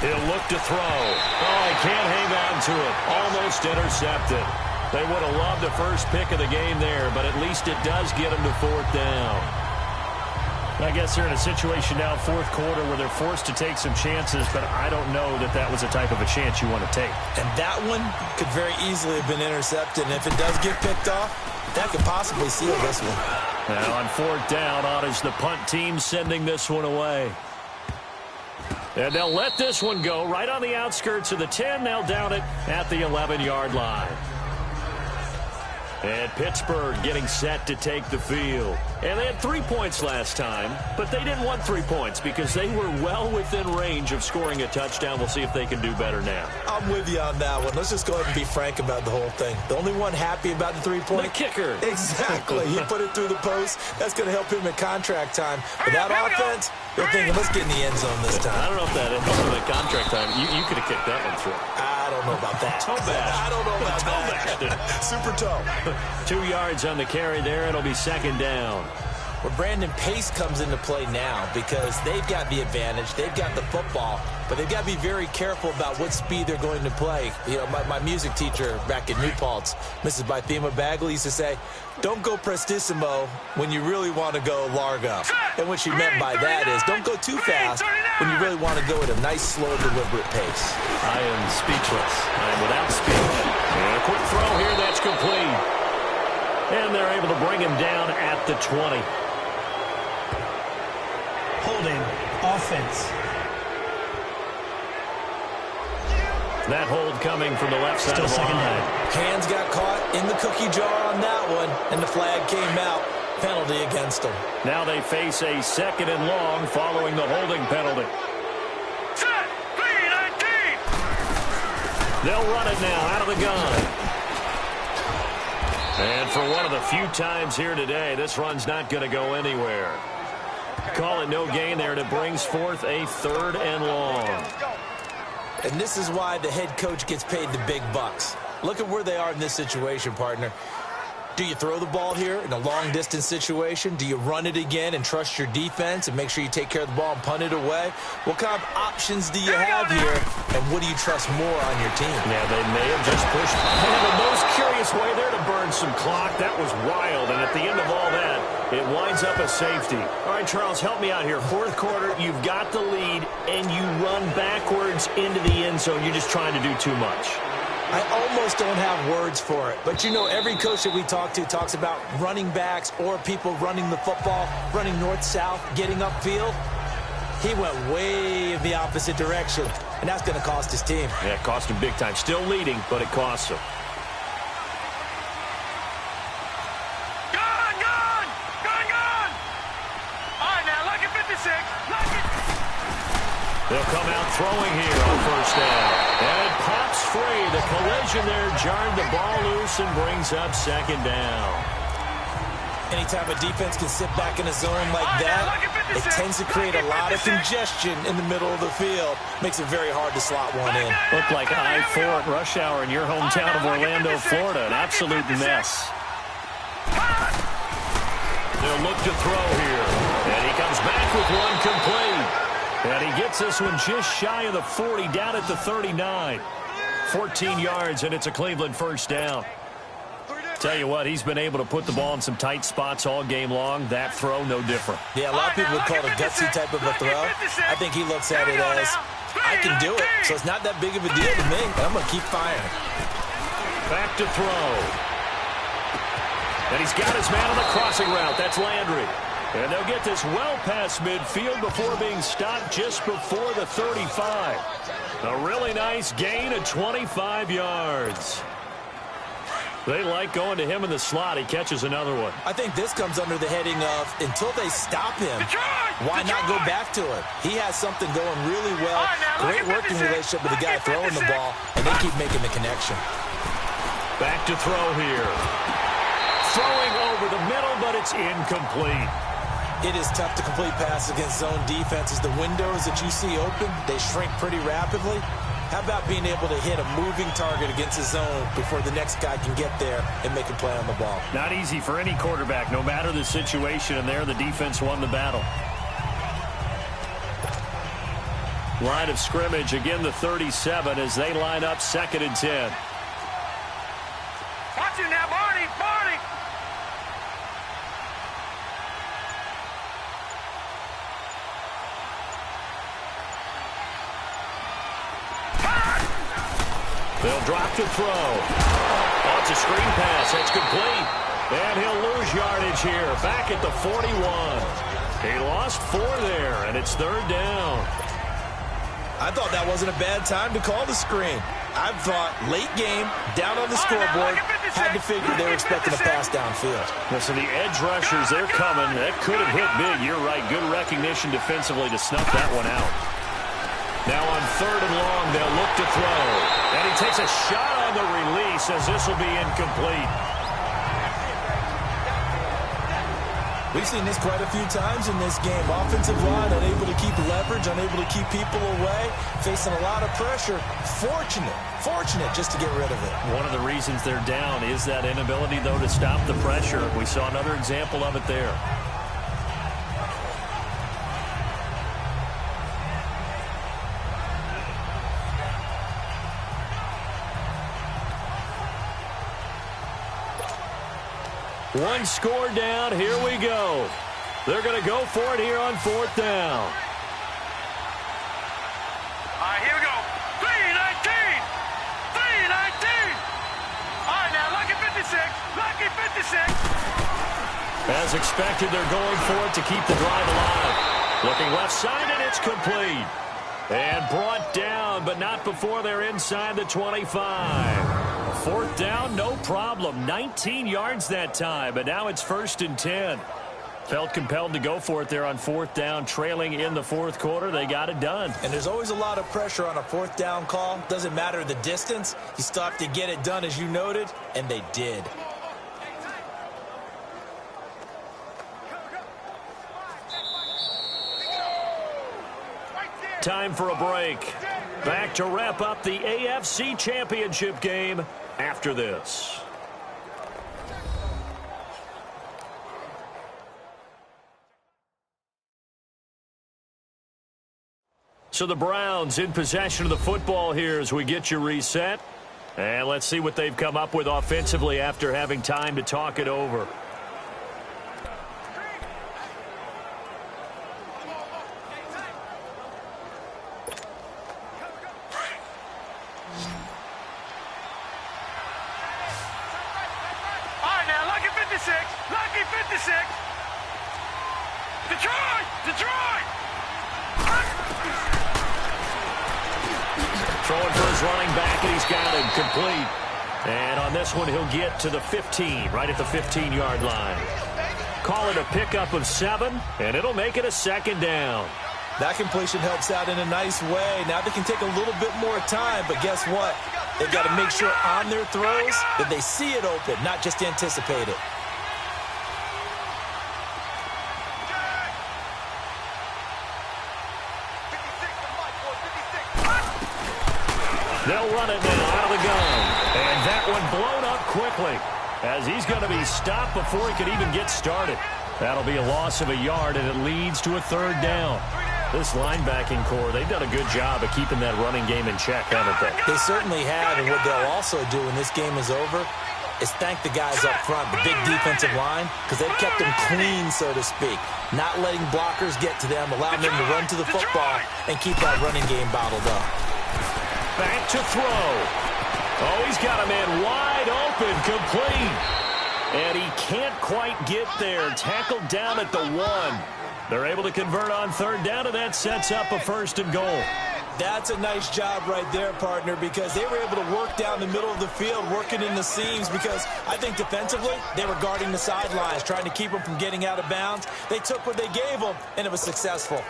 [SPEAKER 2] He'll look to throw. Oh, he can't hang on to it. Almost intercepted. They would have loved the first pick of the game there, but at least it does get them to fourth down. I guess they're in a situation now, fourth quarter, where they're forced to take some chances, but I don't know that that was the type of a chance you want to take.
[SPEAKER 3] And that one could very easily have been intercepted, and if it does get picked off, that could possibly seal this one.
[SPEAKER 2] Now on fourth down, on is the punt team sending this one away. And they'll let this one go right on the outskirts of the 10. They'll down it at the 11-yard line. And Pittsburgh getting set to take the field. And they had 3 points last time, but they didn't want 3 points because they were well within range of scoring a touchdown. We'll see if they can do better now.
[SPEAKER 3] I'm with you on that one. Let's just go ahead and be frank about the whole thing. The only one happy about the 3-point?
[SPEAKER 2] The kicker.
[SPEAKER 3] Exactly. He put it through the post. That's going to help him at contract time. But that offense, they're thinking, let's get in the end zone this time.
[SPEAKER 2] I don't know if that helped him at contract time. You could have kicked that one through.
[SPEAKER 3] I don't know about that.
[SPEAKER 2] Toe bash.
[SPEAKER 3] I don't know about that. Super toe.
[SPEAKER 2] 2 yards on the carry there. It'll be second down.
[SPEAKER 3] Well, Brandon, pace comes into play now because they've got the advantage. They've got the football, but they've got to be very careful about what speed they're going to play. You know, my music teacher back in New Paltz, Mrs. Bythema Bagley, used to say, don't go prestissimo when you really want to go largo. And what she meant by that is don't go too fast when you really want to go at a nice, slow, deliberate pace.
[SPEAKER 2] I am speechless. I am without speech. And a quick throw here. That's complete. And they're able to bring him down at the 20.
[SPEAKER 5] Holding, offense.
[SPEAKER 2] That hold coming from the left side of the line.
[SPEAKER 3] Hands got caught in the cookie jar on that one, and the flag came out. Penalty against them.
[SPEAKER 2] Now they face a second and long following the holding penalty.
[SPEAKER 4] Set. B-19.
[SPEAKER 2] They'll run it now out of the gun. And for one of the few times here today, this run's not going to go anywhere. Call it no gain there, and it brings forth a third and long.
[SPEAKER 3] And this is why the head coach gets paid the big bucks. Look at where they are in this situation, partner. Do you throw the ball here in a long-distance situation? Do you run it again and trust your defense and make sure you take care of the ball and punt it away? What kind of options do you have here, and what do you trust more on your team?
[SPEAKER 2] Yeah, they may have just pushed the most curious way there to burn some clock. That was wild, and at the end of all that, it winds up a safety. All right, Charles, help me out here. Fourth quarter, you've got the lead, and you run backwards into the end zone. You're just trying to do too much.
[SPEAKER 3] I almost don't have words for it. But, you know, every coach that we talk to talks about running backs or people running the football, running north-south, getting upfield. He went way in the opposite direction, and that's going to cost his team.
[SPEAKER 2] Yeah, it cost him big time. Still leading, but it costs him.
[SPEAKER 4] Gone! Gone! Gone! Gone! All right, now, lucky 56. Lucky.
[SPEAKER 2] They'll come out throwing here on first down. And it pops free. The collision there jarred the ball loose and brings up second down.
[SPEAKER 3] Anytime a defense can sit back in a zone like that, it tends to create a lot of congestion in the middle of the field. Makes it very hard to slot one in.
[SPEAKER 2] Looked like I-4 at rush hour in your hometown of Orlando, Florida. An absolute mess. They'll look to throw here. And he comes back with one complete. And he gets this one just shy of the 40, down at the 39. 14 yards, and it's a Cleveland first down. Tell you what, he's been able to put the ball in some tight spots all game long. That throw, no different.
[SPEAKER 3] Yeah, a lot of people would call it a gutsy type of a throw. I think he looks at it as, I can do it, so it's not that big of a deal to me. I'm going to keep firing.
[SPEAKER 2] Back to throw. And he's got his man on the crossing route. That's Landry. And they'll get this well past midfield before being stopped just before the 35. A really nice gain of 25 yards. They like going to him in the slot. He catches another one.
[SPEAKER 3] I think this comes under the heading of, until they stop him, why not go back to it? He has something going really well. Great working relationship with the guy throwing the ball, and they keep making the connection.
[SPEAKER 2] Back to throw here. Throwing over the middle, but it's incomplete.
[SPEAKER 3] It is tough to complete passes against zone defenses. The windows that you see open, they shrink pretty rapidly. How about being able to hit a moving target against a zone before the next guy can get there and make a play on the ball?
[SPEAKER 2] Not easy for any quarterback, no matter the situation, and there the defense won the battle. Line of scrimmage, again the 37 as they line up 2nd and 10.
[SPEAKER 4] Watch it now, Barney, Barney.
[SPEAKER 2] They'll drop to throw. Oh, it's a screen pass. That's complete. And he'll lose yardage here. Back at the 41. He lost 4 there, and it's 3rd down.
[SPEAKER 3] I thought that wasn't a bad time to call the screen. I thought late game, down on the scoreboard, had to figure they were expecting a pass downfield.
[SPEAKER 2] So the edge rushers, they're coming. That could have hit big. You're right. Good recognition defensively to snuff that one out. Now on 3rd and long, they'll look to throw. And he takes a shot on the release as this will be incomplete.
[SPEAKER 3] We've seen this quite a few times in this game. Offensive line unable to keep leverage, unable to keep people away, facing a lot of pressure. Fortunate just to get rid of it.
[SPEAKER 2] One of the reasons they're down is that inability, though, to stop the pressure. We saw another example of it there. One score down. Here we go. They're going to go for it here on 4th down.
[SPEAKER 4] All right, here we go. 3-19. 3-19. All right, now, lucky 56. Lucky 56.
[SPEAKER 2] As expected, they're going for it to keep the drive alive. Looking left side, and it's complete. And brought down, but not before they're inside the 25. 4th down, no problem. 19 yards that time, but now it's 1st and 10. Felt compelled to go for it there on 4th down, trailing in the 4th quarter. They got it done.
[SPEAKER 3] And there's always a lot of pressure on a 4th down call. Doesn't matter the distance. You still have to get it done, as you noted, and they did.
[SPEAKER 2] Time for a break. Back to wrap up the AFC Championship game after this. So the Browns in possession of the football here as we get you reset. And let's see what they've come up with offensively after having time to talk it over.
[SPEAKER 4] Lucky 56. Detroit.
[SPEAKER 2] Throwing for his running back, and he's got him complete. And on this one, he'll get to the 15, right at the 15-yard line. Call it a pickup of 7, and it'll make it a 2nd down.
[SPEAKER 3] That completion helps out in a nice way. Now they can take a little bit more time, but guess what? They've got to make sure on their throws that they see it open, not just anticipate it.
[SPEAKER 2] They'll run it now out of the gun. And that one blown up quickly as he's going to be stopped before he could even get started. That'll be a loss of a yard, and it leads to a 3rd down. This linebacking core, they've done a good job of keeping that running game in check, haven't they?
[SPEAKER 3] They certainly have, and what they'll also do when this game is over is thank the guys up front, the big defensive line, because they've kept them clean, so to speak. Not letting blockers get to them, allowing them to run to the football and keep that running game bottled up.
[SPEAKER 2] Back to throw. Oh, he's got a man wide open, complete. And he can't quite get there. Tackled down at the 1. They're able to convert on 3rd down, and that sets up a 1st and goal.
[SPEAKER 3] That's a nice job right there, partner, because they were able to work down the middle of the field, working in the seams, because I think defensively they were guarding the sidelines, trying to keep them from getting out of bounds. They took what they gave them, and it was successful.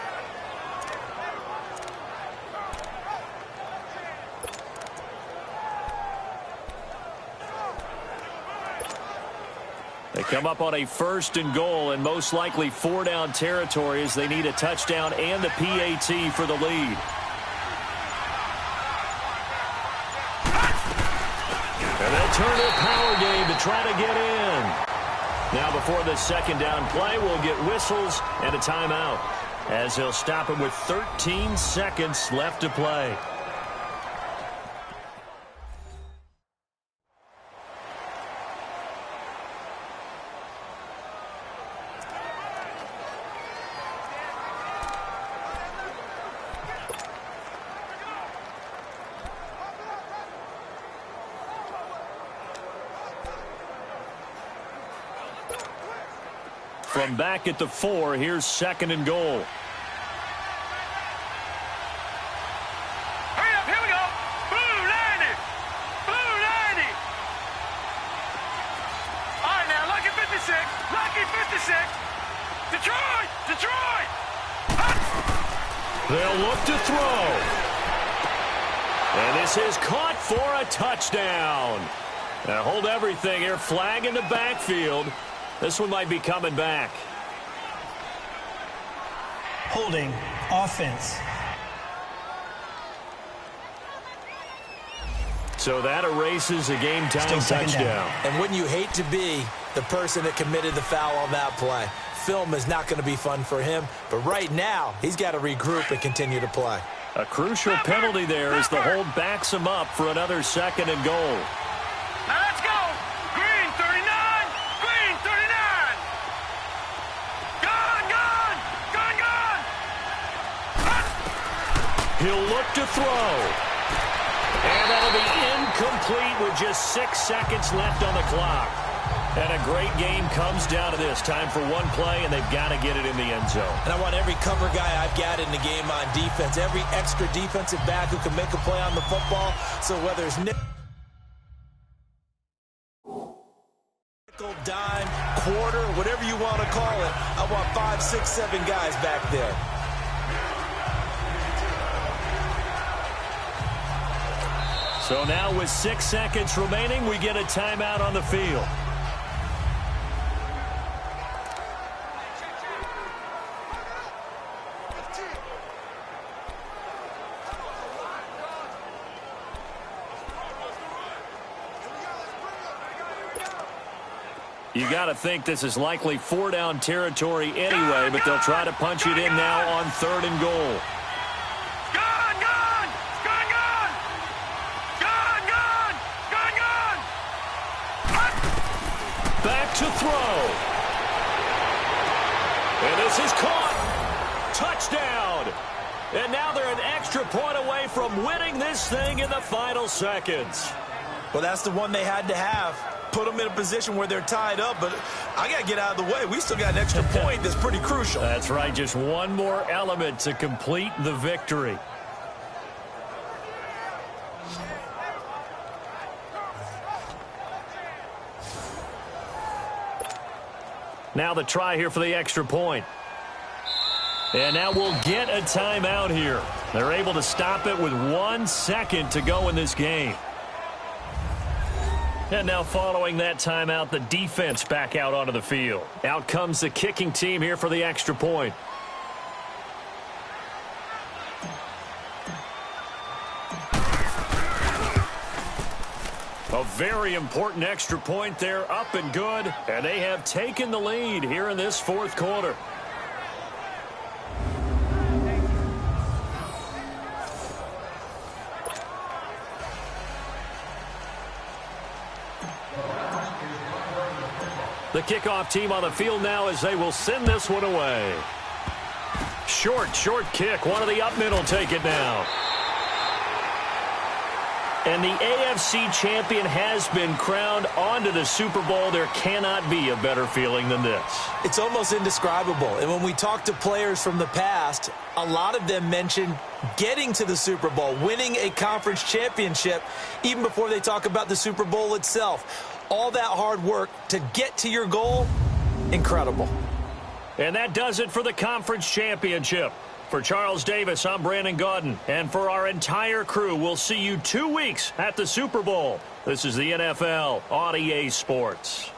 [SPEAKER 2] They come up on a 1st and goal and most likely 4-down territory as they need a touchdown and the PAT for the lead. And they'll turn their power game to try to get in. Now before the 2nd down play, we'll get whistles and a timeout as they'll stop him with 13 seconds left to play. From back at the 4, here's 2nd and goal.
[SPEAKER 4] Hurry up, here we go. Blue 90. Blue 90. All right, now, lucky 56. Lucky 56. Detroit. Detroit.
[SPEAKER 2] They'll look to throw. And this is caught for a touchdown. Now hold everything here. Flag in the backfield. This one might be coming back.
[SPEAKER 5] Holding. Offense.
[SPEAKER 2] So that erases a game-time touchdown.
[SPEAKER 3] And wouldn't you hate to be the person that committed the foul on that play? Film is not going to be fun for him, but right now he's got to regroup and continue to play.
[SPEAKER 2] A crucial penalty there as the hold backs him up for another 2nd and goal.
[SPEAKER 4] Now let's go. Green 39. Green 39. Gone.
[SPEAKER 2] He'll look to throw. And that'll be incomplete with just 6 seconds left on the clock. And a great game comes down to this. Time for one play, and they've got to get it in the end zone.
[SPEAKER 3] And I want every cover guy I've got in the game on defense, every extra defensive back who can make a play on the football. So whether it's nickel, dime, quarter, whatever you want to call it, I want 5, 6, 7 guys back there.
[SPEAKER 2] So now with 6 seconds remaining, we get a timeout on the field. You got to think this is likely 4-down territory anyway, but they'll try to punch it in now on 3rd and goal. Back to throw. And this is caught. Touchdown. And now they're an extra point away from winning this thing in the final seconds.
[SPEAKER 3] Well, that's the one they had to have. Put them in a position where they're tied up, but I got to get out of the way. We still got an extra point that's pretty crucial.
[SPEAKER 2] That's right. Just one more element to complete the victory. Now the try here for the extra point. And now we'll get a timeout here. They're able to stop it with 1 second to go in this game. And now following that timeout, the defense back out onto the field. Out comes the kicking team here for the extra point. A very important extra point there, up and good. And they have taken the lead here in this 4th quarter. The kickoff team on the field now as they will send this one away. Short kick. One of the up middle take it now. And the AFC champion has been crowned onto the Super Bowl. There cannot be a better feeling than this.
[SPEAKER 3] It's almost indescribable. And when we talk to players from the past, a lot of them mention getting to the Super Bowl, winning a conference championship, even before they talk about the Super Bowl itself. All that hard work to get to your goal, incredible.
[SPEAKER 2] And that does it for the conference championship. For Charles Davis, I'm Brandon Gaudin. And for our entire crew, we'll see you 2 weeks at the Super Bowl. This is the NFL on EA Sports.